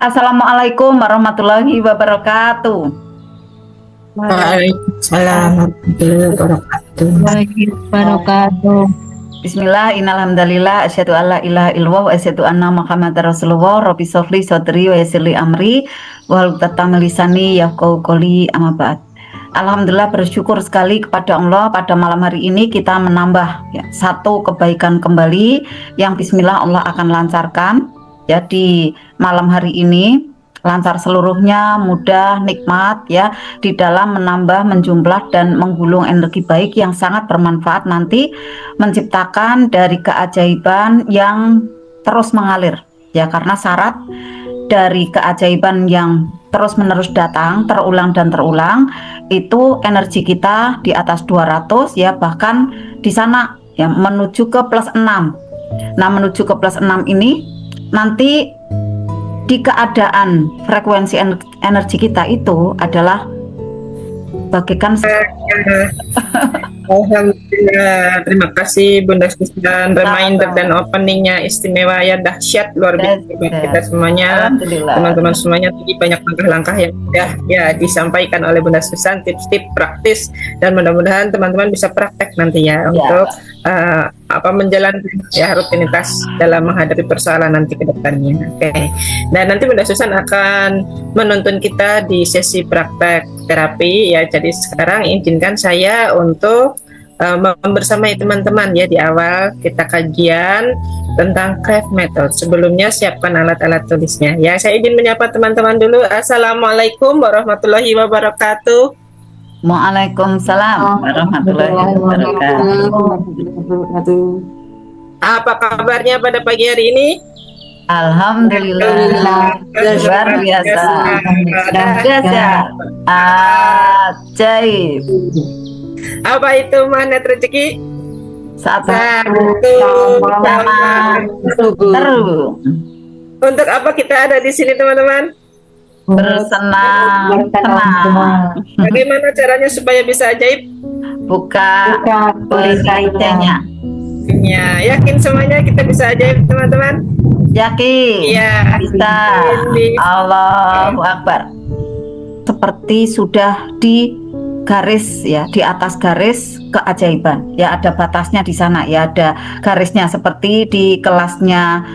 Assalamualaikum warahmatullahi wabarakatuh. Waalaikumsalam warahmatullahi wabarakatuh. Wabarakatuh. Bismillah, innalhamdalillah, asyhadu alla ilaha illallah wa asyhadu anna Muhammadar Rasulullah. Rabbi shrahli sadri wa yassir li amri wahlul 'uqdatam min lisani yafqahu qawli, amma ba'd. Alhamdulillah, bersyukur sekali kepada Allah pada malam hari ini kita menambah satu kebaikan kembali yang bismillah Allah akan lancarkan. Jadi malam hari ini lancar seluruhnya, mudah, nikmat ya, di dalam menambah, menjumlah dan menggulung energi baik yang sangat bermanfaat nanti menciptakan dari keajaiban yang terus mengalir ya, karena syarat dari keajaiban yang terus-menerus datang, terulang dan terulang, itu energi kita di atas 200 ya, bahkan di sana ya menuju ke plus 6. Nah, menuju ke plus 6 ini nanti di keadaan frekuensi energi kita itu adalah bagaikan Alhamdulillah, terima kasih Bunda Susan, reminder dan openingnya istimewa ya, dahsyat, luar biasa buat kita semuanya, teman-teman semuanya. Tadi banyak langkah-langkah yang sudah ya disampaikan oleh Bunda Susan, tips-tips praktis, dan mudah-mudahan teman-teman bisa praktek nanti ya untuk menjalankan ya rutinitas dalam menghadapi persoalan nanti ke depannya. Oke. Dan nanti Bunda Susan akan menuntun kita di sesi praktek terapi ya. Jadi sekarang izinkan saya untuk membersamai teman-teman ya, di awal kita kajian tentang craft method. Sebelumnya siapkan alat-alat tulisnya ya. Saya izin menyapa teman-teman dulu. Assalamualaikum warahmatullahi wabarakatuh. Waalaikumsalam warahmatullahi wabarakatuh. Apa kabarnya pada pagi hari ini? Alhamdulillah, luar biasa, dahsyat, ajaib. Apa itu magnet rezeki? Satu sama terus. Untuk apa kita ada di sini teman-teman? Bersenang-senang. Bagaimana caranya supaya bisa ajaib? Buka perisainya. Ya, yakin semuanya kita bisa ajaib teman-teman? Yakin? Iya. Bisa. Allahu Akbar. Seperti sudah di garis ya, di atas garis keajaiban. Ya, ada batasnya di sana ya, ada garisnya seperti di kelasnya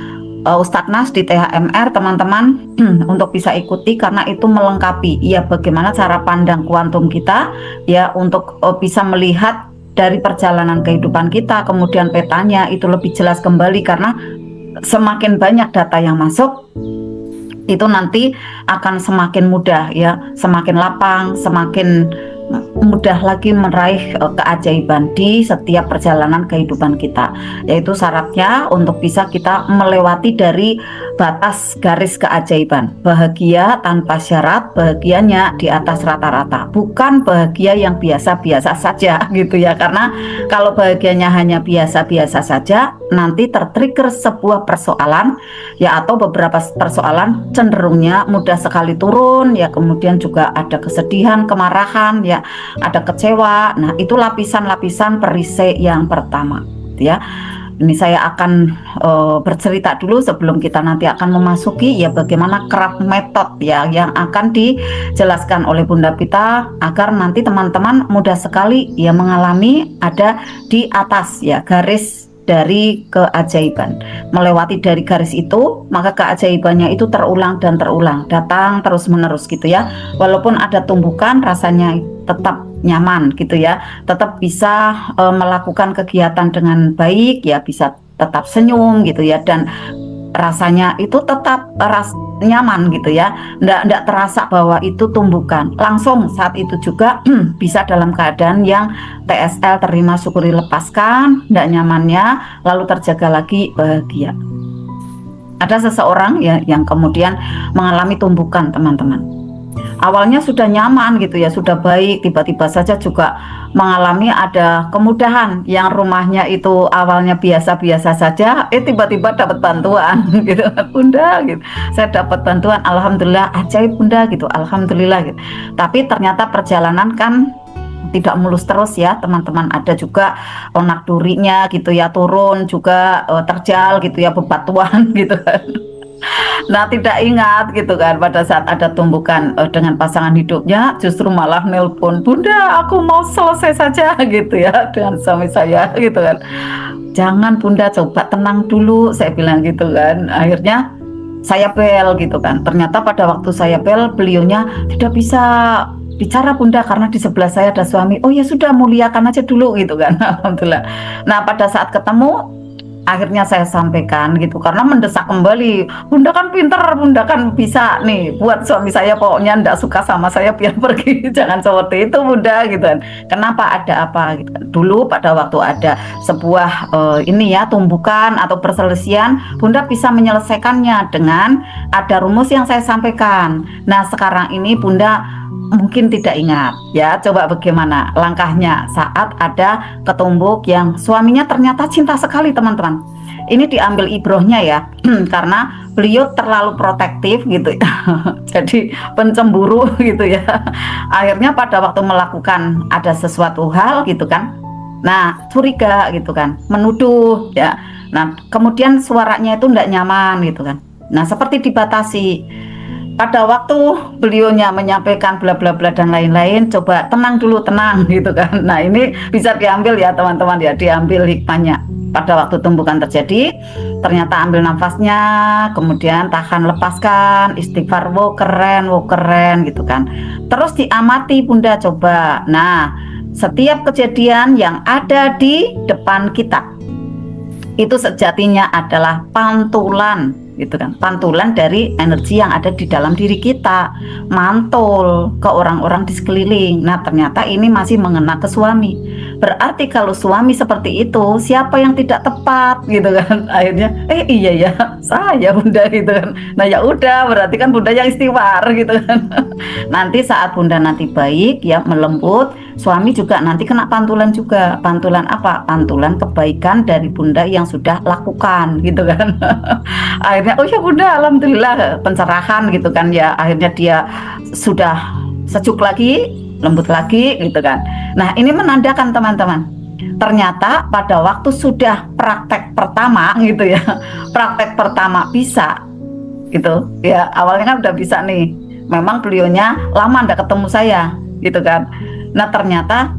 Ustadz Nas di THMR teman-teman untuk bisa ikuti, karena itu melengkapi ya bagaimana cara pandang kuantum kita ya, untuk bisa melihat dari perjalanan kehidupan kita, kemudian petanya itu lebih jelas kembali, karena semakin banyak data yang masuk itu nanti akan semakin mudah ya, semakin lapang, semakin mudah lagi meraih keajaiban di setiap perjalanan kehidupan kita. Yaitu syaratnya untuk bisa kita melewati dari batas garis keajaiban. Bahagia tanpa syarat, bahagianya di atas rata-rata, bukan bahagia yang biasa-biasa saja gitu ya. Karena kalau bahagianya hanya biasa-biasa saja, nanti tertrigger sebuah persoalan ya, atau beberapa persoalan cenderungnya mudah sekali turun ya, kemudian juga ada kesedihan, kemarahan ya, ada kecewa. Nah, itu lapisan-lapisan perisai yang pertama ya. Ini saya akan bercerita dulu sebelum kita nanti akan memasuki ya bagaimana craft method ya yang akan dijelaskan oleh Bunda Pita, agar nanti teman-teman mudah sekali ya mengalami ada di atas ya garis dari keajaiban. Melewati dari garis itu, maka keajaibannya itu terulang dan terulang, datang terus-menerus gitu ya. Walaupun ada tumbukan, rasanya tetap nyaman gitu ya, tetap bisa melakukan kegiatan dengan baik ya, bisa tetap senyum gitu ya, dan rasanya itu tetap nyaman gitu ya, ndak terasa bahwa itu tumbukan. Langsung saat itu juga bisa dalam keadaan yang TSL, terima, syukuri, lepaskan, ndak nyamannya, lalu terjaga lagi, bahagia. Ada seseorang ya yang kemudian mengalami tumbukan teman-teman. Awalnya sudah nyaman gitu ya, sudah baik, tiba-tiba saja juga mengalami ada kemudahan, yang rumahnya itu awalnya biasa-biasa saja, tiba-tiba dapat bantuan gitu, Bunda gitu, saya dapat bantuan, alhamdulillah, ajaib Bunda gitu, alhamdulillah gitu. Tapi ternyata perjalanan kan tidak mulus terus ya teman-teman, ada juga onak durinya gitu ya, turun juga terjal gitu ya, bebatuan gitu kan. Nah, tidak ingat gitu kan pada saat ada tumbukan dengan pasangan hidupnya justru malah nelpon, "Bunda, aku mau selesai saja," gitu ya dengan suami saya gitu kan. "Jangan Bunda, coba tenang dulu," saya bilang gitu kan. Akhirnya saya bel gitu kan. Ternyata pada waktu saya bel beliaunya tidak bisa bicara Bunda karena di sebelah saya ada suami. "Oh ya sudah, muliakan aja dulu," gitu kan. Alhamdulillah. Nah, pada saat ketemu akhirnya saya sampaikan gitu karena mendesak kembali, "Bunda kan pinter, Bunda kan bisa nih buat suami saya pokoknya ndak suka sama saya biar pergi." "Jangan seperti itu Bunda," gitu kan. "Kenapa, ada apa?" gitu kan. Dulu pada waktu ada sebuah ini ya tumbukan atau perselisihan, Bunda bisa menyelesaikannya dengan ada rumus yang saya sampaikan. Nah, sekarang ini Bunda mungkin tidak ingat ya, coba bagaimana langkahnya saat ada ketumbuk yang suaminya ternyata cinta sekali teman-teman. Ini diambil ibrohnya ya karena beliau terlalu protektif gitu ya jadi pencemburu gitu ya. Akhirnya pada waktu melakukan ada sesuatu hal gitu kan, nah curiga gitu kan, menuduh ya. Nah kemudian suaranya itu tidak nyaman gitu kan, nah seperti dibatasi. Pada waktu beliaunya menyampaikan bla bla bla dan lain-lain, coba tenang dulu, tenang gitu kan. Nah ini bisa diambil ya teman-teman ya, diambil hikmahnya. Pada waktu tumbukan terjadi, ternyata ambil nafasnya, kemudian tahan, lepaskan, istighfar, wow keren gitu kan. Terus diamati Bunda coba. Nah setiap kejadian yang ada di depan kita itu sejatinya adalah pantulan gitu kan, pantulan dari energi yang ada di dalam diri kita, mantul ke orang-orang di sekeliling. Nah ternyata ini masih mengena ke suami, berarti kalau suami seperti itu siapa yang tidak tepat gitu kan. Akhirnya iya ya saya Bunda gitu kan. Nah ya udah, berarti kan Bunda yang istighfar gitu kan. Nanti saat Bunda nanti baik ya, melembut, suami juga nanti kena pantulan juga. Pantulan apa? Pantulan kebaikan dari Bunda yang sudah lakukan gitu kan. Akhirnya oh ya Bunda, alhamdulillah pencerahan gitu kan ya. Akhirnya dia sudah sejuk lagi, lembut lagi gitu kan. Nah ini menandakan teman-teman, ternyata pada waktu sudah praktek pertama gitu ya, praktek pertama bisa gitu ya. Awalnya kan udah bisa nih, memang beliaunya lama ndak ketemu saya gitu kan. Nah ternyata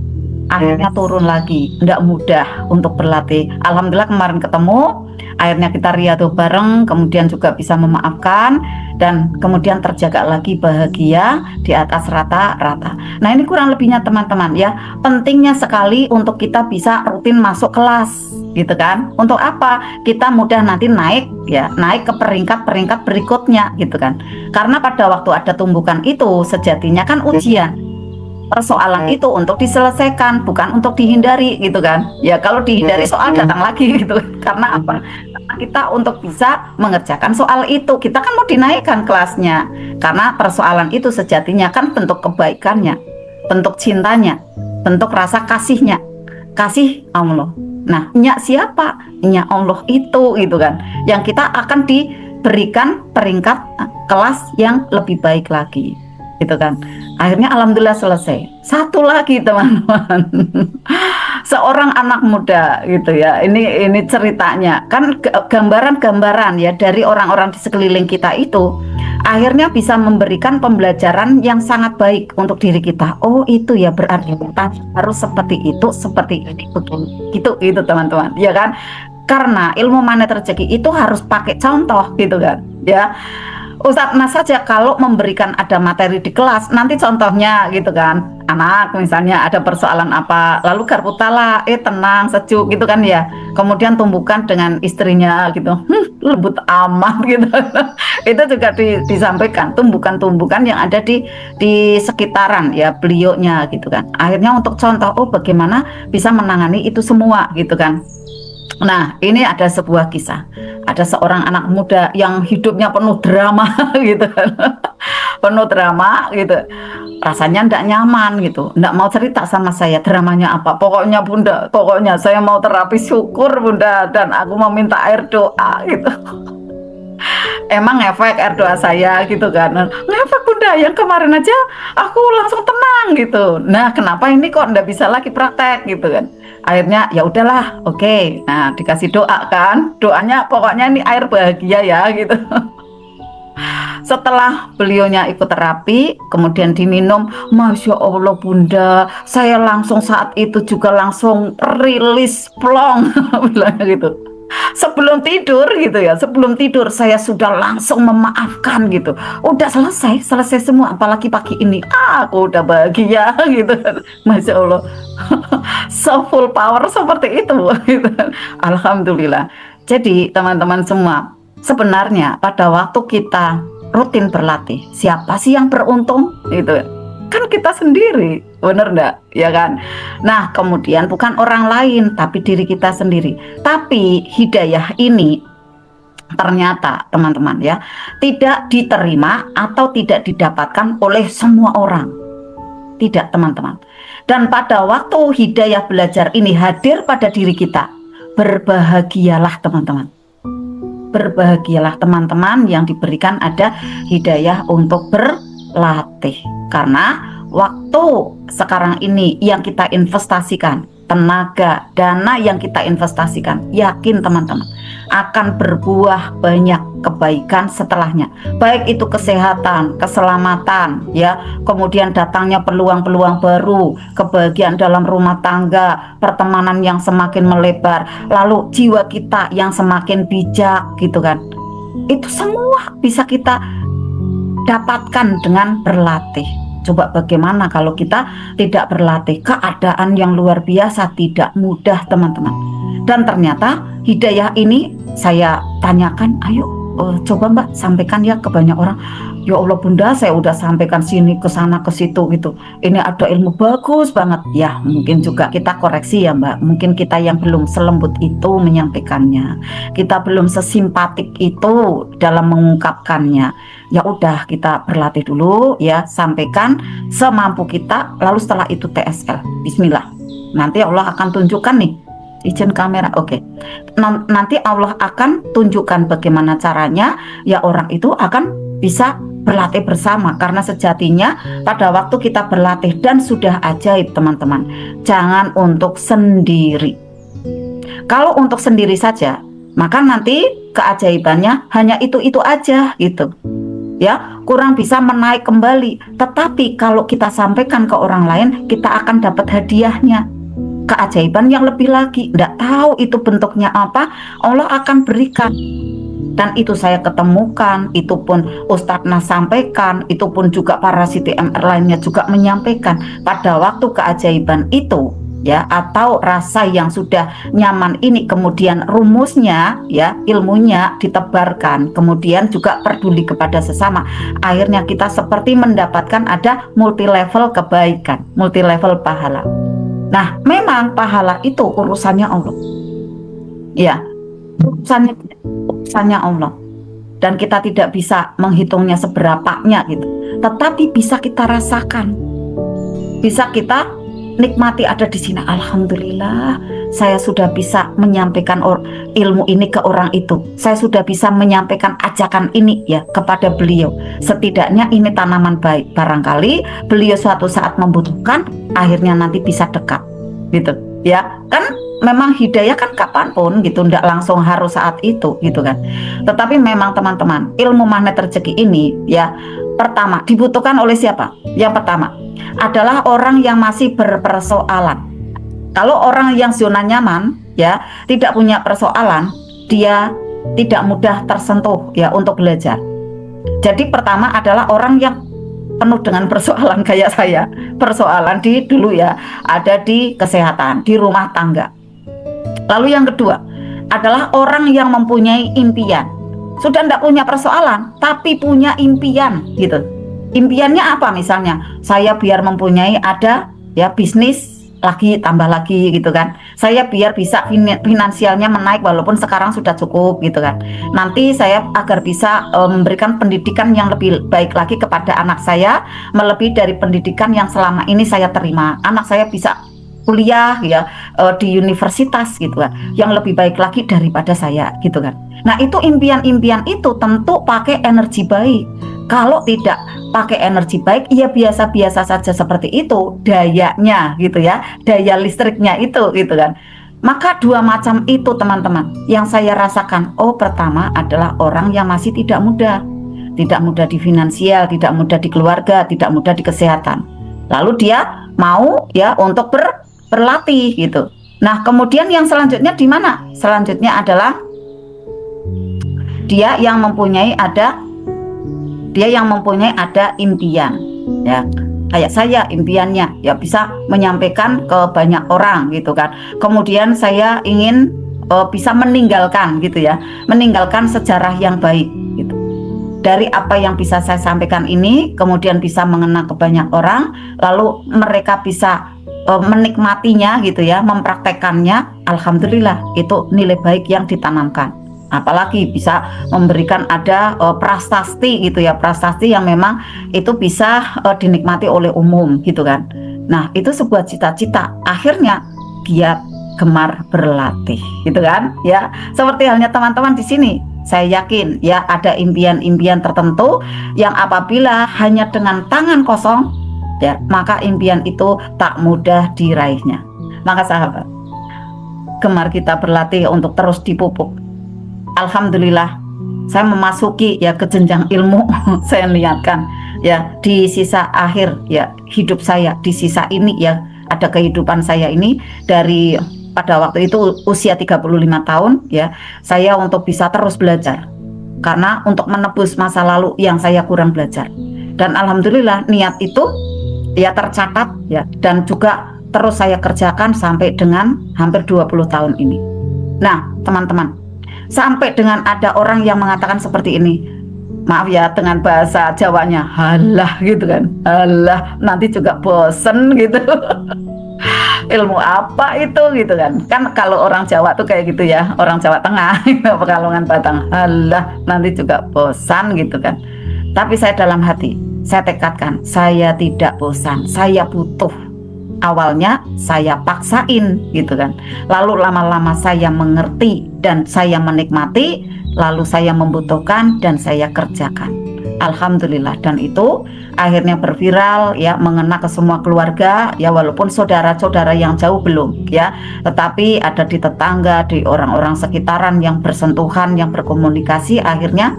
akhirnya turun lagi, ndak mudah untuk berlatih. Alhamdulillah kemarin ketemu, akhirnya kita riyadhah bareng, kemudian juga bisa memaafkan dan kemudian terjaga lagi bahagia di atas rata-rata. Nah ini kurang lebihnya teman-teman ya, pentingnya sekali untuk kita bisa rutin masuk kelas gitu kan. Untuk apa? Kita mudah nanti naik ya, naik ke peringkat-peringkat berikutnya gitu kan. Karena pada waktu ada tumbukan itu sejatinya kan ujian. Persoalan itu untuk diselesaikan, bukan untuk dihindari gitu kan. Ya kalau dihindari soal datang lagi gitu. Karena apa? Karena kita untuk bisa mengerjakan soal itu, kita kan mau dinaikkan kelasnya. Karena persoalan itu sejatinya kan bentuk kebaikannya, bentuk cintanya, bentuk rasa kasihnya, kasih Allah. Nah, nyak siapa? Nyak Allah itu gitu kan. Yang kita akan diberikan peringkat kelas yang lebih baik lagi gitu kan. Akhirnya alhamdulillah selesai. Satu lagi teman-teman, seorang anak muda gitu ya. Ini ceritanya kan gambaran-gambaran ya dari orang-orang di sekeliling kita itu. Akhirnya bisa memberikan pembelajaran yang sangat baik untuk diri kita. Oh itu ya berarti kita harus seperti itu, seperti ini, begini, gitu teman-teman. Ya kan? Karena ilmu magnet rezeki itu harus pakai contoh gitu kan. Ya. Ustadz Mas saja kalau memberikan ada materi di kelas, nanti contohnya gitu kan, anak misalnya ada persoalan apa, lalu garputala, tenang, sejuk gitu kan ya, kemudian tumbukan dengan istrinya gitu, lembut amat gitu. Itu juga disampaikan tumbukan-tumbukan yang ada di sekitaran ya beliaunya gitu kan. Akhirnya untuk contoh, oh bagaimana bisa menangani itu semua gitu kan. Nah ini ada sebuah kisah, ada seorang anak muda yang hidupnya penuh drama gitu kan, penuh drama gitu, rasanya ndak nyaman gitu, ndak mau cerita sama saya dramanya apa. Pokoknya Bunda, pokoknya saya mau terapi syukur Bunda, dan aku mau minta air doa gitu. Emang ngefek air doa saya gitu kan, ngefek Bunda, yang kemarin aja aku langsung tenang gitu. Nah kenapa ini kok ndak bisa lagi praktek gitu kan. Akhirnya ya udahlah, oke. Nah dikasih doa kan, doanya pokoknya ini air bahagia ya gitu. Setelah beliaunya ikut terapi, kemudian diminum, Masya Allah Bunda, saya langsung saat itu juga langsung rilis plong, bilang gitu. Sebelum tidur gitu ya, sebelum tidur saya sudah langsung memaafkan gitu. Udah selesai semua, apalagi pagi ini, aku udah bahagia gitu. Masya Allah, so full power seperti itu gitu. Alhamdulillah. Jadi teman-teman semua, sebenarnya pada waktu kita rutin berlatih, siapa sih yang beruntung gitu? Kan kita sendiri, bener enggak? Ya kan? Nah, kemudian bukan orang lain, tapi diri kita sendiri. Tapi hidayah ini ternyata teman-teman ya, tidak diterima atau tidak didapatkan oleh semua orang. Tidak teman-teman. Dan pada waktu hidayah belajar ini hadir pada diri kita, berbahagialah teman-teman. Berbahagialah teman-teman yang diberikan ada hidayah untuk berlatih. Karena waktu sekarang ini yang kita investasikan, tenaga, dana yang kita investasikan, yakin teman-teman akan berbuah banyak kebaikan setelahnya. Baik itu kesehatan, keselamatan, ya, kemudian datangnya peluang-peluang baru, kebahagiaan dalam rumah tangga, pertemanan yang semakin melebar, lalu jiwa kita yang semakin bijak gitu kan. Itu semua bisa kita dapatkan dengan berlatih. Coba bagaimana kalau kita tidak berlatih? Keadaan yang luar biasa tidak mudah teman-teman. Dan ternyata hidayah ini saya tanyakan, ayo coba Mbak sampaikan ya ke banyak orang. Ya Allah Bunda, saya udah sampaikan sini ke sana ke situ gitu. Ini ada ilmu bagus banget. Ya mungkin juga kita koreksi ya Mbak. Mungkin kita yang belum selembut itu menyampaikannya. Kita belum sesimpatik itu dalam mengungkapkannya. Ya udah kita berlatih dulu ya, sampaikan semampu kita. Lalu setelah itu TSL. Bismillah. Nanti Allah akan tunjukkan nih. Izin kamera, oke. Nanti Allah akan tunjukkan bagaimana caranya. Ya orang itu akan bisa berlatih bersama, karena sejatinya pada waktu kita berlatih dan sudah ajaib teman-teman, jangan untuk sendiri. Kalau untuk sendiri saja, maka nanti keajaibannya hanya itu aja gitu ya, kurang bisa menaik kembali. Tetapi kalau kita sampaikan ke orang lain, kita akan dapat hadiahnya, keajaiban yang lebih lagi. Nggak tahu itu bentuknya apa, Allah akan berikan. Dan itu saya ketemukan, itu pun Ustadz Nas sampaikan, itu pun juga para CTMR lainnya juga menyampaikan. Pada waktu keajaiban itu ya, atau rasa yang sudah nyaman ini, kemudian rumusnya ya, ilmunya ditebarkan, kemudian juga peduli kepada sesama, akhirnya kita seperti mendapatkan ada multi level kebaikan, multi level pahala. Nah memang pahala itu urusannya Allah ya, urusannya Allah, dan kita tidak bisa menghitungnya seberapanya gitu, tetapi bisa kita rasakan, bisa kita nikmati ada di sini. Alhamdulillah, saya sudah bisa menyampaikan ilmu ini ke orang itu, saya sudah bisa menyampaikan ajakan ini ya kepada beliau. Setidaknya ini tanaman baik, barangkali beliau suatu saat membutuhkan, akhirnya nanti bisa dekat gitu ya kan. Memang hidayah kan kapanpun gitu, ndak langsung harus saat itu gitu kan. Tetapi memang teman-teman, ilmu magnet rezeki ini ya, pertama dibutuhkan oleh siapa? Yang pertama adalah orang yang masih berpersoalan. Kalau orang yang zona nyaman ya, tidak punya persoalan, dia tidak mudah tersentuh ya untuk belajar. Jadi pertama adalah orang yang penuh dengan persoalan kayak saya. Persoalan di dulu ya, ada di kesehatan, di rumah tangga. Lalu yang kedua adalah orang yang mempunyai impian. Sudah tidak punya persoalan, tapi punya impian gitu. Impiannya apa? Misalnya saya biar mempunyai ada ya bisnis lagi, tambah lagi gitu kan. Saya biar bisa finansialnya menaik walaupun sekarang sudah cukup gitu kan. Nanti saya agar bisa memberikan pendidikan yang lebih baik lagi kepada anak saya, melebihi dari pendidikan yang selama ini saya terima. Anak saya bisa kuliah ya di universitas gitu kan, yang lebih baik lagi daripada saya gitu kan. Nah itu impian-impian itu tentu pakai energi baik. Kalau tidak pakai energi baik, ya biasa-biasa saja seperti itu dayanya gitu ya, daya listriknya itu gitu kan. Maka dua macam itu teman-teman yang saya rasakan. Oh pertama adalah orang yang masih tidak muda, tidak mudah di finansial, tidak mudah di keluarga, tidak mudah di kesehatan. Lalu dia mau ya untuk berlatih gitu. Nah, kemudian yang selanjutnya di mana? Selanjutnya adalah dia yang mempunyai ada impian, ya. Kayak saya impiannya ya bisa menyampaikan ke banyak orang gitu kan. Kemudian saya ingin bisa meninggalkan gitu ya, meninggalkan sejarah yang baik gitu. Dari apa yang bisa saya sampaikan ini, kemudian bisa mengena ke banyak orang, lalu mereka bisa menikmatinya gitu ya, mempraktekannya. Alhamdulillah itu nilai baik yang ditanamkan. Apalagi bisa memberikan ada prasasti gitu ya, prasasti yang memang itu bisa dinikmati oleh umum gitu kan. Nah, itu sebuah cita-cita. Akhirnya giat gemar berlatih gitu kan ya. Seperti halnya teman-teman di sini, saya yakin ya ada impian-impian tertentu yang apabila hanya dengan tangan kosong ya, maka impian itu tak mudah diraihnya. Maka sahabat, gemar kita berlatih untuk terus dipupuk. Alhamdulillah saya memasuki ya ke jenjang ilmu. Saya niatkan ya di sisa akhir ya hidup saya, di sisa ini ya ada kehidupan saya ini, dari pada waktu itu usia 35 tahun ya, saya untuk bisa terus belajar karena untuk menebus masa lalu yang saya kurang belajar. Dan alhamdulillah niat itu ya tercatat ya, dan juga terus saya kerjakan sampai dengan hampir 20 tahun ini. Nah, teman-teman, sampai dengan ada orang yang mengatakan seperti ini, maaf ya dengan bahasa Jawanya, halah gitu kan, halah nanti juga bosen gitu. Ilmu apa itu gitu kan kalau orang Jawa tuh kayak gitu ya, orang Jawa Tengah Pekalongan Batang, halah nanti juga bosan gitu kan. Tapi saya dalam hati saya tekadkan, saya tidak bosan, saya butuh. Awalnya saya paksain gitu kan, lalu lama-lama saya mengerti dan saya menikmati, lalu saya membutuhkan dan saya kerjakan. Alhamdulillah, dan itu akhirnya berviral ya, mengena ke semua keluarga ya, walaupun saudara-saudara yang jauh belum ya, tetapi ada di tetangga, di orang-orang sekitaran yang bersentuhan, yang berkomunikasi, akhirnya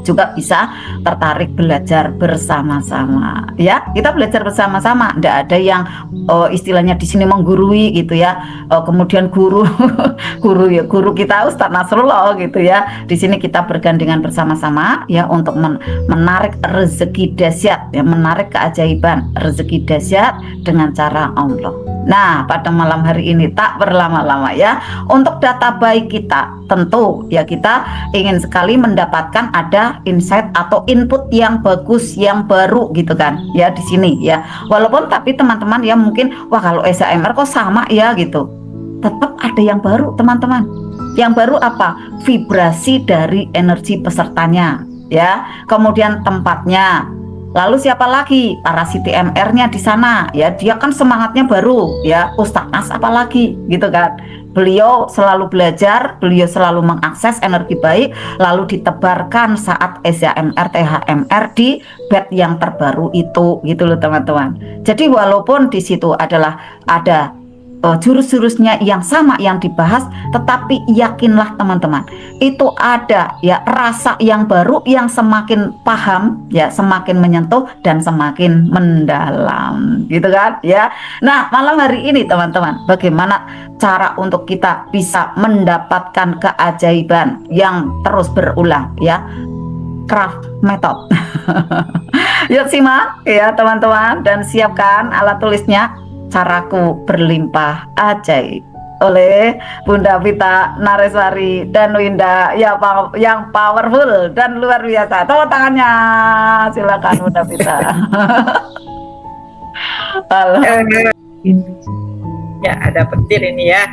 juga bisa tertarik belajar bersama-sama ya. Kita belajar bersama-sama, tidak ada yang istilahnya di sini menggurui gitu ya, kemudian guru guru kita Ustadz Nasrullah gitu ya. Di sini kita bergandengan bersama-sama ya untuk menarik rezeki dahsyat ya, menarik keajaiban rezeki dahsyat dengan cara Allah. Nah, pada malam hari ini tak berlama-lama ya, untuk data baik kita tentu ya, kita ingin sekali mendapatkan ada insight atau input yang bagus, yang baru gitu kan ya di sini ya. Walaupun tapi teman-teman ya mungkin wah kalau SAMR kok sama ya gitu, tetap ada yang baru teman-teman. Yang baru apa? Vibrasi dari energi pesertanya ya, kemudian tempatnya. Lalu siapa lagi? Para CTMR-nya di sana ya, dia kan semangatnya baru ya, Ustadz Nas apalagi gitu kan. Beliau selalu belajar, beliau selalu mengakses energi baik, lalu ditebarkan saat SAMR THMR di batch yang terbaru itu gitu loh teman-teman. Jadi walaupun di situ adalah ada jurus-jurusnya yang sama yang dibahas, tetapi yakinlah teman-teman, itu ada ya rasa yang baru yang semakin paham ya, semakin menyentuh dan semakin mendalam gitu kan ya. Nah, malam hari ini teman-teman, bagaimana cara untuk kita bisa mendapatkan keajaiban yang terus berulang ya, craft method. Yuk simak ya teman-teman, dan siapkan alat tulisnya, Caraku Berlimpah Ajaib oleh Bunda Vita Nareswari dan Winda ya, yang powerful dan luar biasa. Tepuk tangannya, silakan Bunda Vita. Ya, ada petir ini ya.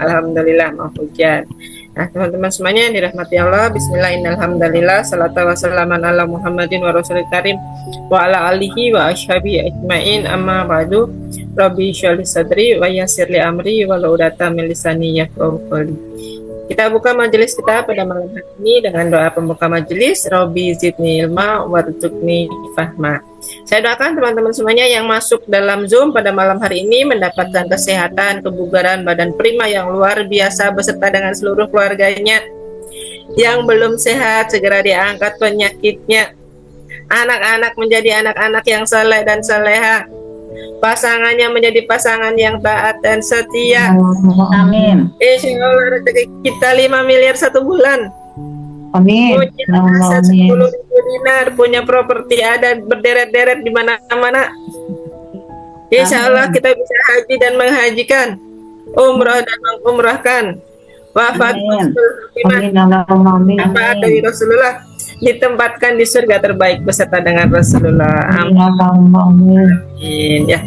Alhamdulillah, mau hujan. Nah, teman-teman semuanya yang dirahmati Allah, bismillahirrahmanirrahim, salatu wassalamu ala Muhammadin wa rasulil karim wa ala alihi wa ashabi ajmain, amma ba'du. Rabbi sholli sadri wa yassir li amri wa laudata min lisani yafqahu qawli. Kita buka majelis kita pada malam hari ini dengan doa pembuka majelis, Rabbi zidni ilma warzuqni fahma. Saya doakan teman-teman semuanya yang masuk dalam Zoom pada malam hari ini mendapatkan kesehatan, kebugaran, badan prima yang luar biasa beserta dengan seluruh keluarganya. Yang belum sehat segera diangkat penyakitnya. Anak-anak menjadi anak-anak yang saleh dan saleha. Pasangannya menjadi pasangan yang taat dan setia. Amin. Insya Allah rezeki kita 5 miliar 1 bulan. Amin. Punya aset 10.000 dinar, punya properti ada berderet-deret di mana-mana. Insya Allah kita bisa haji dan menghajikan, umrah dan mengumrahkan. Wafat Amin. Allahumma amin. syafaat dari Rasulullah, ditempatkan di surga terbaik beserta dengan Rasulullah. Amin. Allahumma amin. Amin. Ya,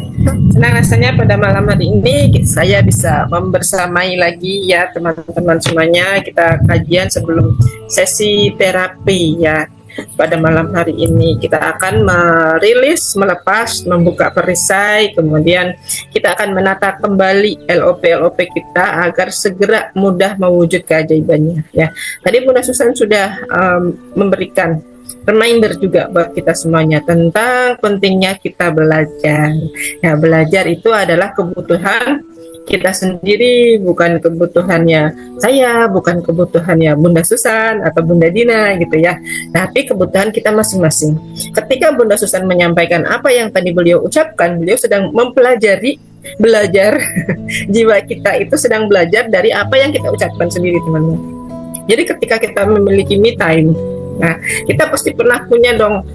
senang rasanya pada malam hari ini saya bisa membersamai lagi ya teman-teman semuanya. Kita kajian sebelum sesi terapi ya. Pada malam hari ini kita akan merilis, melepas, membuka perisai, kemudian kita akan menata kembali LOP kita agar segera mudah mewujud keajaibannya ya. Tadi Bunda Susan sudah memberikan reminder juga buat kita semuanya tentang pentingnya kita belajar. Ya, belajar itu adalah kebutuhan kita sendiri, bukan kebutuhannya saya, bukan kebutuhannya Bunda Susan atau Bunda Dina gitu ya, tapi kebutuhan kita masing-masing. Ketika Bunda Susan menyampaikan apa yang tadi beliau ucapkan, beliau sedang mempelajari, belajar jiwa kita itu sedang belajar dari apa yang kita ucapkan sendiri teman-teman. Jadi ketika kita memiliki me time, nah kita pasti pernah punya dong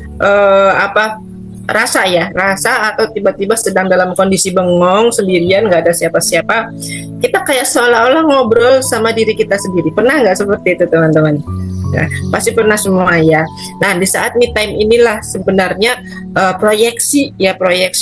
rasa atau tiba-tiba sedang dalam kondisi bengong sendirian, nggak ada siapa-siapa, kita kayak seolah-olah ngobrol sama diri kita sendiri. Pernah nggak seperti itu teman-teman? Nah, pasti pernah semua ya. Nah, di saat me time inilah sebenarnya proyeksi